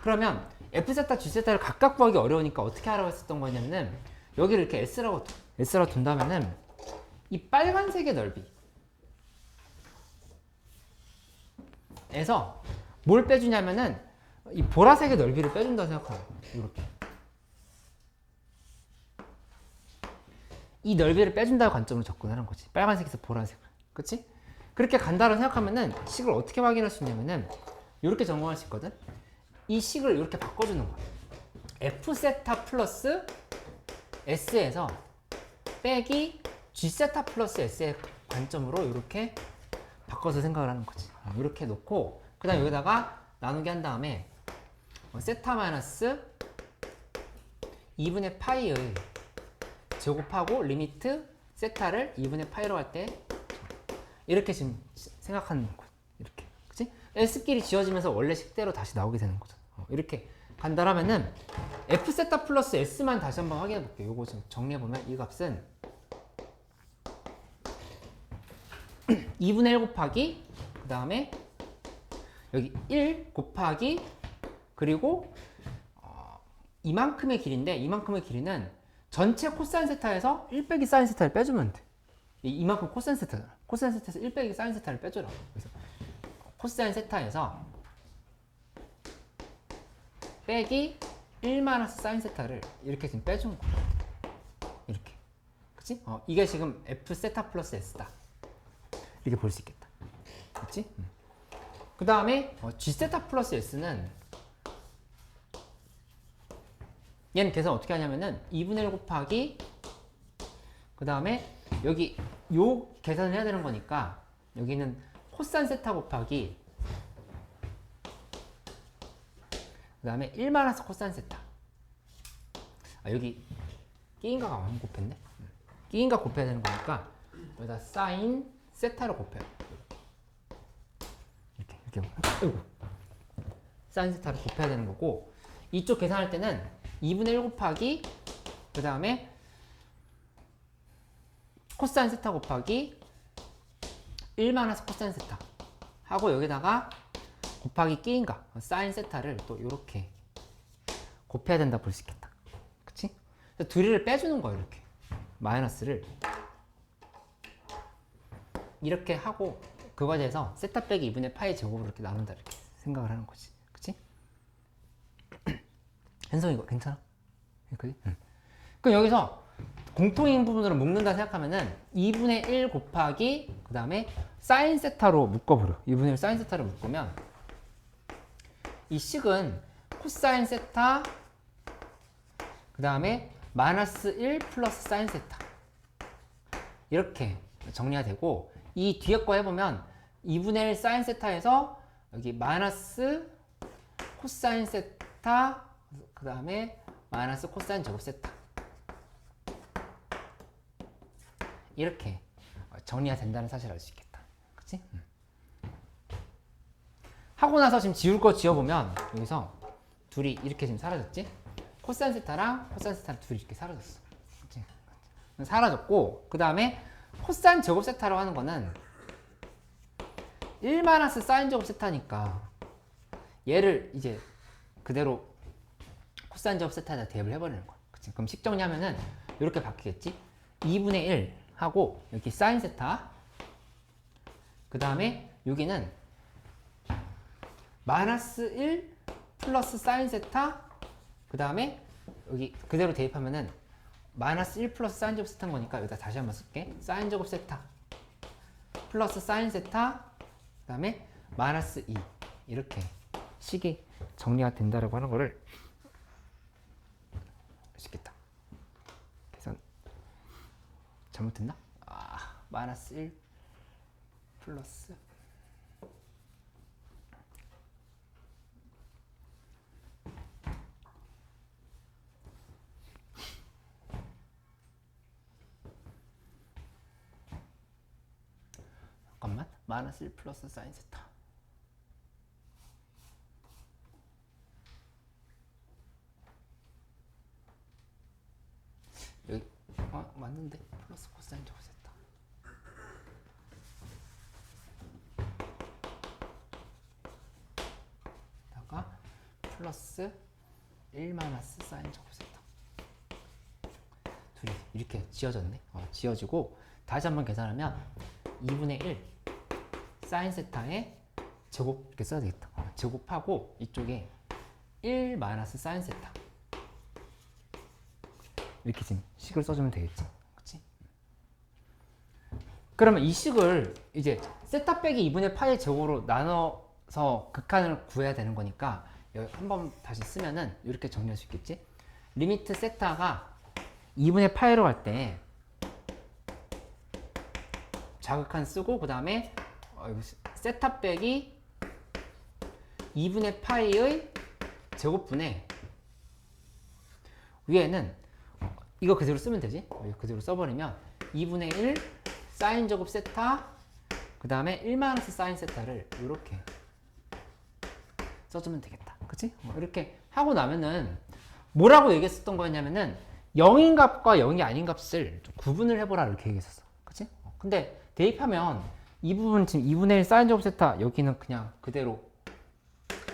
그러면 f 세타, g 세타를 각각 구하기 어려우니까 어떻게 하라고 했었던 거냐면은 여기를 이렇게 S라고 둔다면은 이 빨간색의 넓이 에서 뭘 빼주냐면은 이 보라색의 넓이를 빼준다고 생각하면 이렇게 이 넓이를 빼준다고 관점으로 접근하는 거지. 빨간색에서 보라색을. 그치? 그렇게 간다고 생각하면은 식을 어떻게 확인할 수 있냐면은 이렇게 적용할 수 있거든. 이 식을 이렇게 바꿔주는 거야. f 세타 플러스 s에서 빼기 g 세타 플러스 s의 관점으로 이렇게 바꿔서 생각을 하는 거지. 이렇게 놓고 그 다음에 여기다가 나누기 한 다음에 세타 마이너스 2분의 파이의 제곱하고 리미트 세타를 2분의 파이로 할 때 이렇게 지금 생각하는 거. 이렇게. 그치? s끼리 지워지면서 원래 식대로 다시 나오게 되는 거죠. 이렇게 간다라면은 f 세타 플러스 s만 다시 한번 확인해 볼게요. 요거 지금 정리해 보면 이 값은 2분의 1 곱하기 그 다음에 여기 1 곱하기 그리고 이만큼의 길인데 이만큼의 길이는 전체 코사인 세타에서 1 빼기 사인 세타를 빼주면 돼. 이만큼 코사인 세타잖아. 코사인 세타에서 1 빼기 사인 세타를 빼줘라. 그래서 코사인 세타에서 빼기 1 마이너스 사인 세타를 이렇게 지금 빼준 거야. 이렇게. 그치? 이게 지금 f 세타 플러스 s다. 이렇게 볼 수 있겠다. 그치? 그 다음에 g 세타 플러스 s는 얘는 계산 어떻게 하냐면은 2분의 1 곱하기 그 다음에 여기 요 계산을 해야 되는 거니까 여기는 코사인 세타 곱하기 그 다음에 1 마이너스 코사인 세타. 여기 끼인가가 안 곱했네. 끼인가 곱해야 되는 거니까 여기다 사인 세타로 곱해요. 이렇게 아이고. 사인 세타로 곱해야 되는 거고 이쪽 계산할 때는 2분의 1 곱하기 그 다음에 코사인 세타 곱하기 1 마이너스 코사인 세타 하고 여기다가 곱하기 끼인가 사인 세타를 또 이렇게 곱해야 된다 볼 수 있겠다. 그치? 그래서 둘이를 빼주는 거예요. 이렇게 마이너스를 이렇게 하고 그 과제에서 세타 빼기 2분의 파이 제곱으로 이렇게 나눈다 이렇게 생각을 하는 거지. 그치? 현성이 이거 괜찮아? 그치? 응. 그럼 여기서 공통인 부분으로 묶는다 생각하면은 2분의 1 곱하기 그 다음에 사인 세타로 묶어버려. 2분의 1 사인 세타로 묶으면 이 식은 코사인 세타 그 다음에 마이너스 1 플러스 사인 세타 이렇게 정리가 되고 이 뒤에 거 해보면 2분의 1 사인 세타에서 여기 마이너스 코사인 세타 그 다음에 마이너스 코사인 제곱 세타 이렇게 정리가 된다는 사실을 알 수 있겠다. 그치? 하고 나서 지금 지울 거 지워보면 여기서 둘이 이렇게 지금 사라졌지? 코사인 세타랑 코사인 세타랑 둘이 이렇게 사라졌어. 그치? 사라졌고 그 다음에 코사인 제곱 세타라고 하는 거는 1 마이너스 사인 제곱 세타니까 얘를 이제 그대로 코사인 제곱 세타에다 대입을 해버리는 거야. 그치? 그럼 식 정리하면은 이렇게 바뀌겠지? 2분의 1 하고 여기 사인 세타 그 다음에 여기는 마이너스 1 플러스 사인 세타 그 다음에 여기 그대로 대입하면은 마이너스 1 플러스 사인 제곱 세타인 거니까 여기다 다시 한번 쓸게. 사인 제곱 세타 플러스 사인 세타 그 다음에 마이너스 2 이렇게 식이 정리가 된다라고 하는 거를 쉽겠다. 계산 잘못했나? 마이너스 1 플러스 잠깐만 마이너스 1 플러스 사인 세타 여기 맞는데 플러스 코사인 제곱 세타 다가 플러스 1 마이너스 사인 제곱 세타 둘이 이렇게 지어졌네. 지어지고 다시 한번 계산하면 2분의 1 사인 세타에 제곱 이렇게 써야 되겠다. 제곱하고 이쪽에 1 마이너스 사인 세타 이렇게 지금 식을 써주면 되겠지. 그치? 그러면 이 식을 이제 세타 빼기 2분의 파이 제곱으로 나눠서 극한을 구해야 되는 거니까 여기 한번 다시 쓰면은 이렇게 정리할 수 있겠지. 리미트 세타가 2분의 파이로 갈 때 자극한 쓰고 그 다음에 세타 빼기 2분의 파이의 제곱분의 위에는 이거 그대로 쓰면 되지. 그대로 써버리면 2분의 1 사인 제곱 세타 그 다음에 1 마이너스 사인 세타를 이렇게 써주면 되겠다. 그치? 이렇게 하고 나면은 뭐라고 얘기했었던 거였냐면은 0인 값과 0이 아닌 값을 좀 구분을 해보라 이렇게 얘기했었어. 그치? 근데 대입하면 이 부분 지금 2분의 1 사인 제곱 세타 여기는 그냥 그대로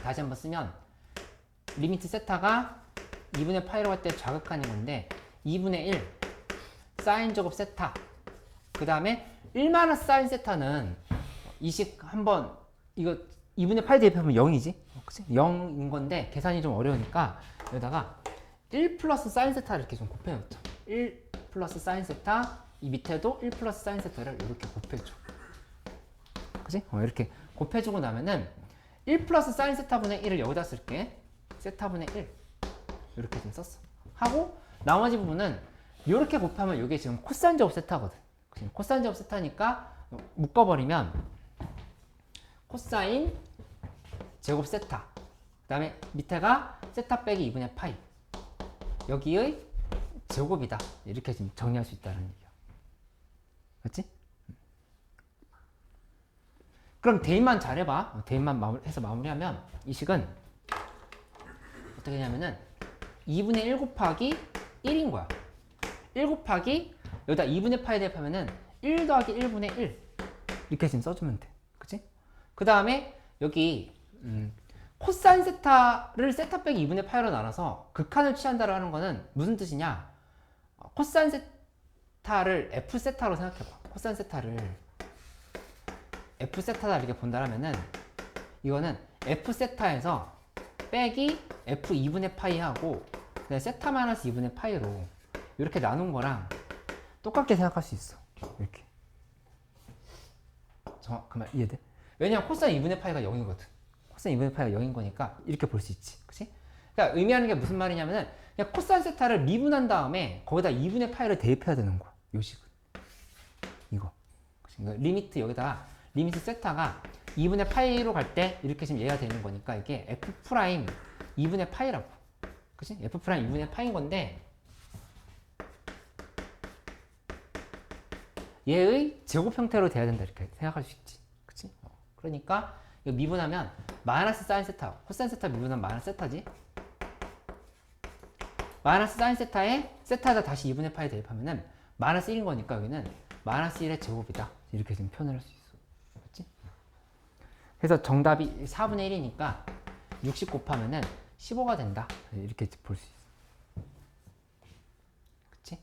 다시 한번 쓰면 리미트 세타가 2분의 파이로 갈 때 자극하는 건데 2분의 1 사인 제곱 세타 그 다음에 1 마이너스 사인 세타는 이 식 한번 이거 2분의 파이 대입하면 0이지? 그치? 0인 건데 계산이 좀 어려우니까 여기다가 1 플러스 사인 세타를 이렇게 좀 곱해놓자. 1 플러스 사인 세타 이 밑에도 1 플러스 사인 세타를 이렇게 곱해줘. 그치? 이렇게 곱해주고 나면은 1 플러스 사인 세타분의 1을 여기다 쓸게. 세타분의 1 이렇게 좀 썼어. 하고 나머지 부분은 이렇게 곱하면 이게 지금 코사인 제곱 세타거든. 코사인 제곱 세타니까 묶어버리면 코사인 제곱 세타 그 다음에 밑에가 세타 빼기 2분의 파이 여기의 제곱이다. 이렇게 지금 정리할 수 있다는 얘기야. 그렇지? 그럼 대입만 잘해봐. 대입만 해서 마무리하면 이 식은 어떻게 되냐면은 2분의 1 곱하기 1인 거야. 1 곱하기 여기다 2분의 파이 대입하면은 1 더하기 1분의 1 이렇게 지금 써주면 돼. 그치? 그 다음에 여기 코사인 세타를 세타 빼기 2분의 파이로 나눠서 극한을 취한다라는 거는 무슨 뜻이냐? 코사인 세타를 F 세타로 생각해봐. 코사인 세타를 F 세타다 이렇게 본다라면은 이거는 F 세타에서 빼기 F 2분의 파이 하고 세타 마이너스 2분의 파이로 이렇게 나눈 거랑 똑같게 생각할 수 있어. 이렇게. 정확하면 이해돼? 왜냐면 코사인 2분의 파이가 0이거든. 코사인 2분의 파이가 0인 거니까 이렇게 볼 수 있지. 그치? 그러니까 의미하는 게 무슨 말이냐면은 그냥 코사인 세타를 미분한 다음에 거기다 2분의 파이를 대입해야 되는 거야. 요 식은. 이거. 그러니까 리미트 여기다가 리미트 세타가 2분의 파이로 갈 때 이렇게 지금 얘가 되는 거니까 이게 f 프라임 2분의 파이라고. 그치? f 프라임 2분의 파인 건데 얘의 제곱 형태로 돼야 된다 이렇게 생각할 수 있지. 그치? 그러니까 이거 미분하면 마이너스 사인 세타, 코사인 세타 미분하면 마이너스 세타지. 마이너스 사인 세타에 세타에다 다시 2분의 파이 대입하면은 마이너스 1인 거니까 여기는 마이너스 1의 제곱이다. 이렇게 지금 표현을 할 수 있어. 맞지? 그래서 정답이 4분의 1이니까 60 곱하면은 15가 된다. 이렇게 볼 수 있어. 그치?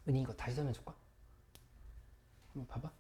은희 이거 다시 설명해줄까? 한번 봐봐.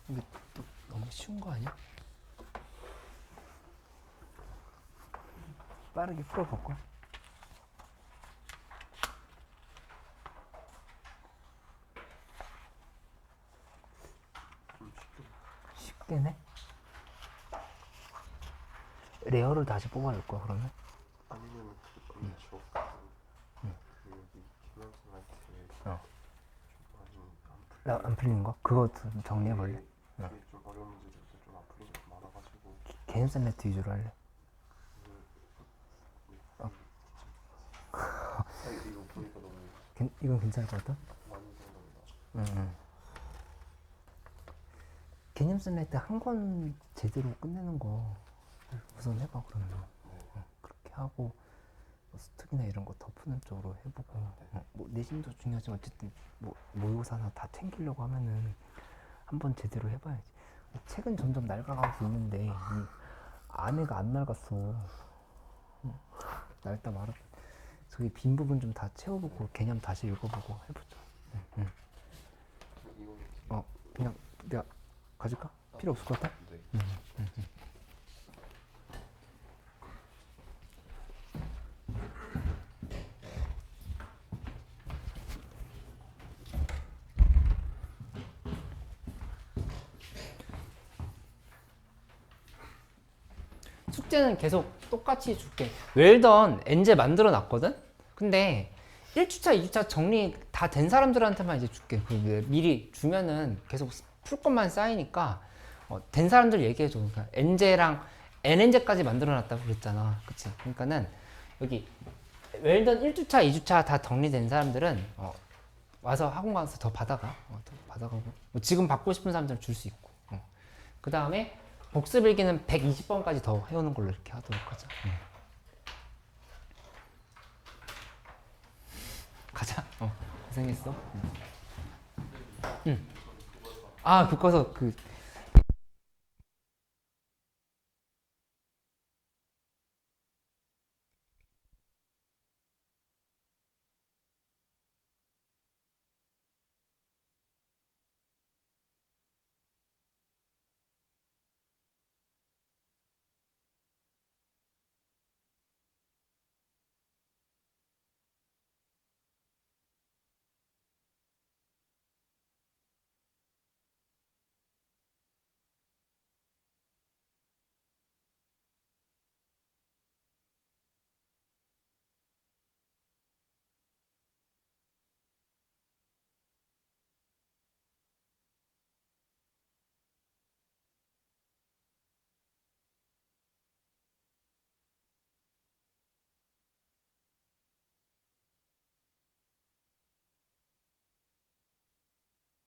이게 또 너무 쉬운 거 아니야? 빠르게 풀어볼까? 쉽게네? 레어를 다시 뽑아낼 거야 그러면? 아니면 그렇죠. 여기 기념사이트에 어. 많이 안 풀리는 거? 그거 좀 정리해볼래? 이게 좀 어려운 문제들도 좀 안 풀린 게 많아가지고 개념 매트 위주로 할래? 이거 보니까 너무 이건 괜찮을 것 같아? 많이 생각이 나죠. 개념 슬라이드 한 권 제대로 끝내는 거 우선 해봐 그러면. 그렇게 하고 뭐 스톡이나 이런 거 더 푸는 쪽으로 해보고. 뭐 내신도 중요하지만 어쨌든 뭐 모의고사나 다 챙기려고 하면은 한번 제대로 해봐야지. 책은 점점 낡아가고 있는데 이 안에가 안 낡았어. 낡다 말았다. 저기 빈 부분 좀 다 채워보고 개념 다시 읽어보고 해보자. 이거 그냥 내가 가질까? 필요 없을 것 같아? 네. 숙제는 계속 똑같이 줄게. 웰던 엔제 만들어 놨거든? 근데 1주차, 2주차 정리 다 된 사람들한테만 이제 줄게. 미리 주면은 계속 풀 것만 쌓이니까 된 사람들 얘기해줘. 그러니까 엔제랑 n엔제까지 만들어 놨다고 그랬잖아. 그치? 그러니까는 여기 웰던 1주차, 2주차 다 정리된 사람들은 와서 학원 가서 더 받아가. 더 받아가고. 뭐 지금 받고 싶은 사람들은 줄 수 있고. 그 다음에 복습 일기는 120번까지 더 해오는 걸로 이렇게 하도록 하자. 가자. 고생했어. 아, 교과서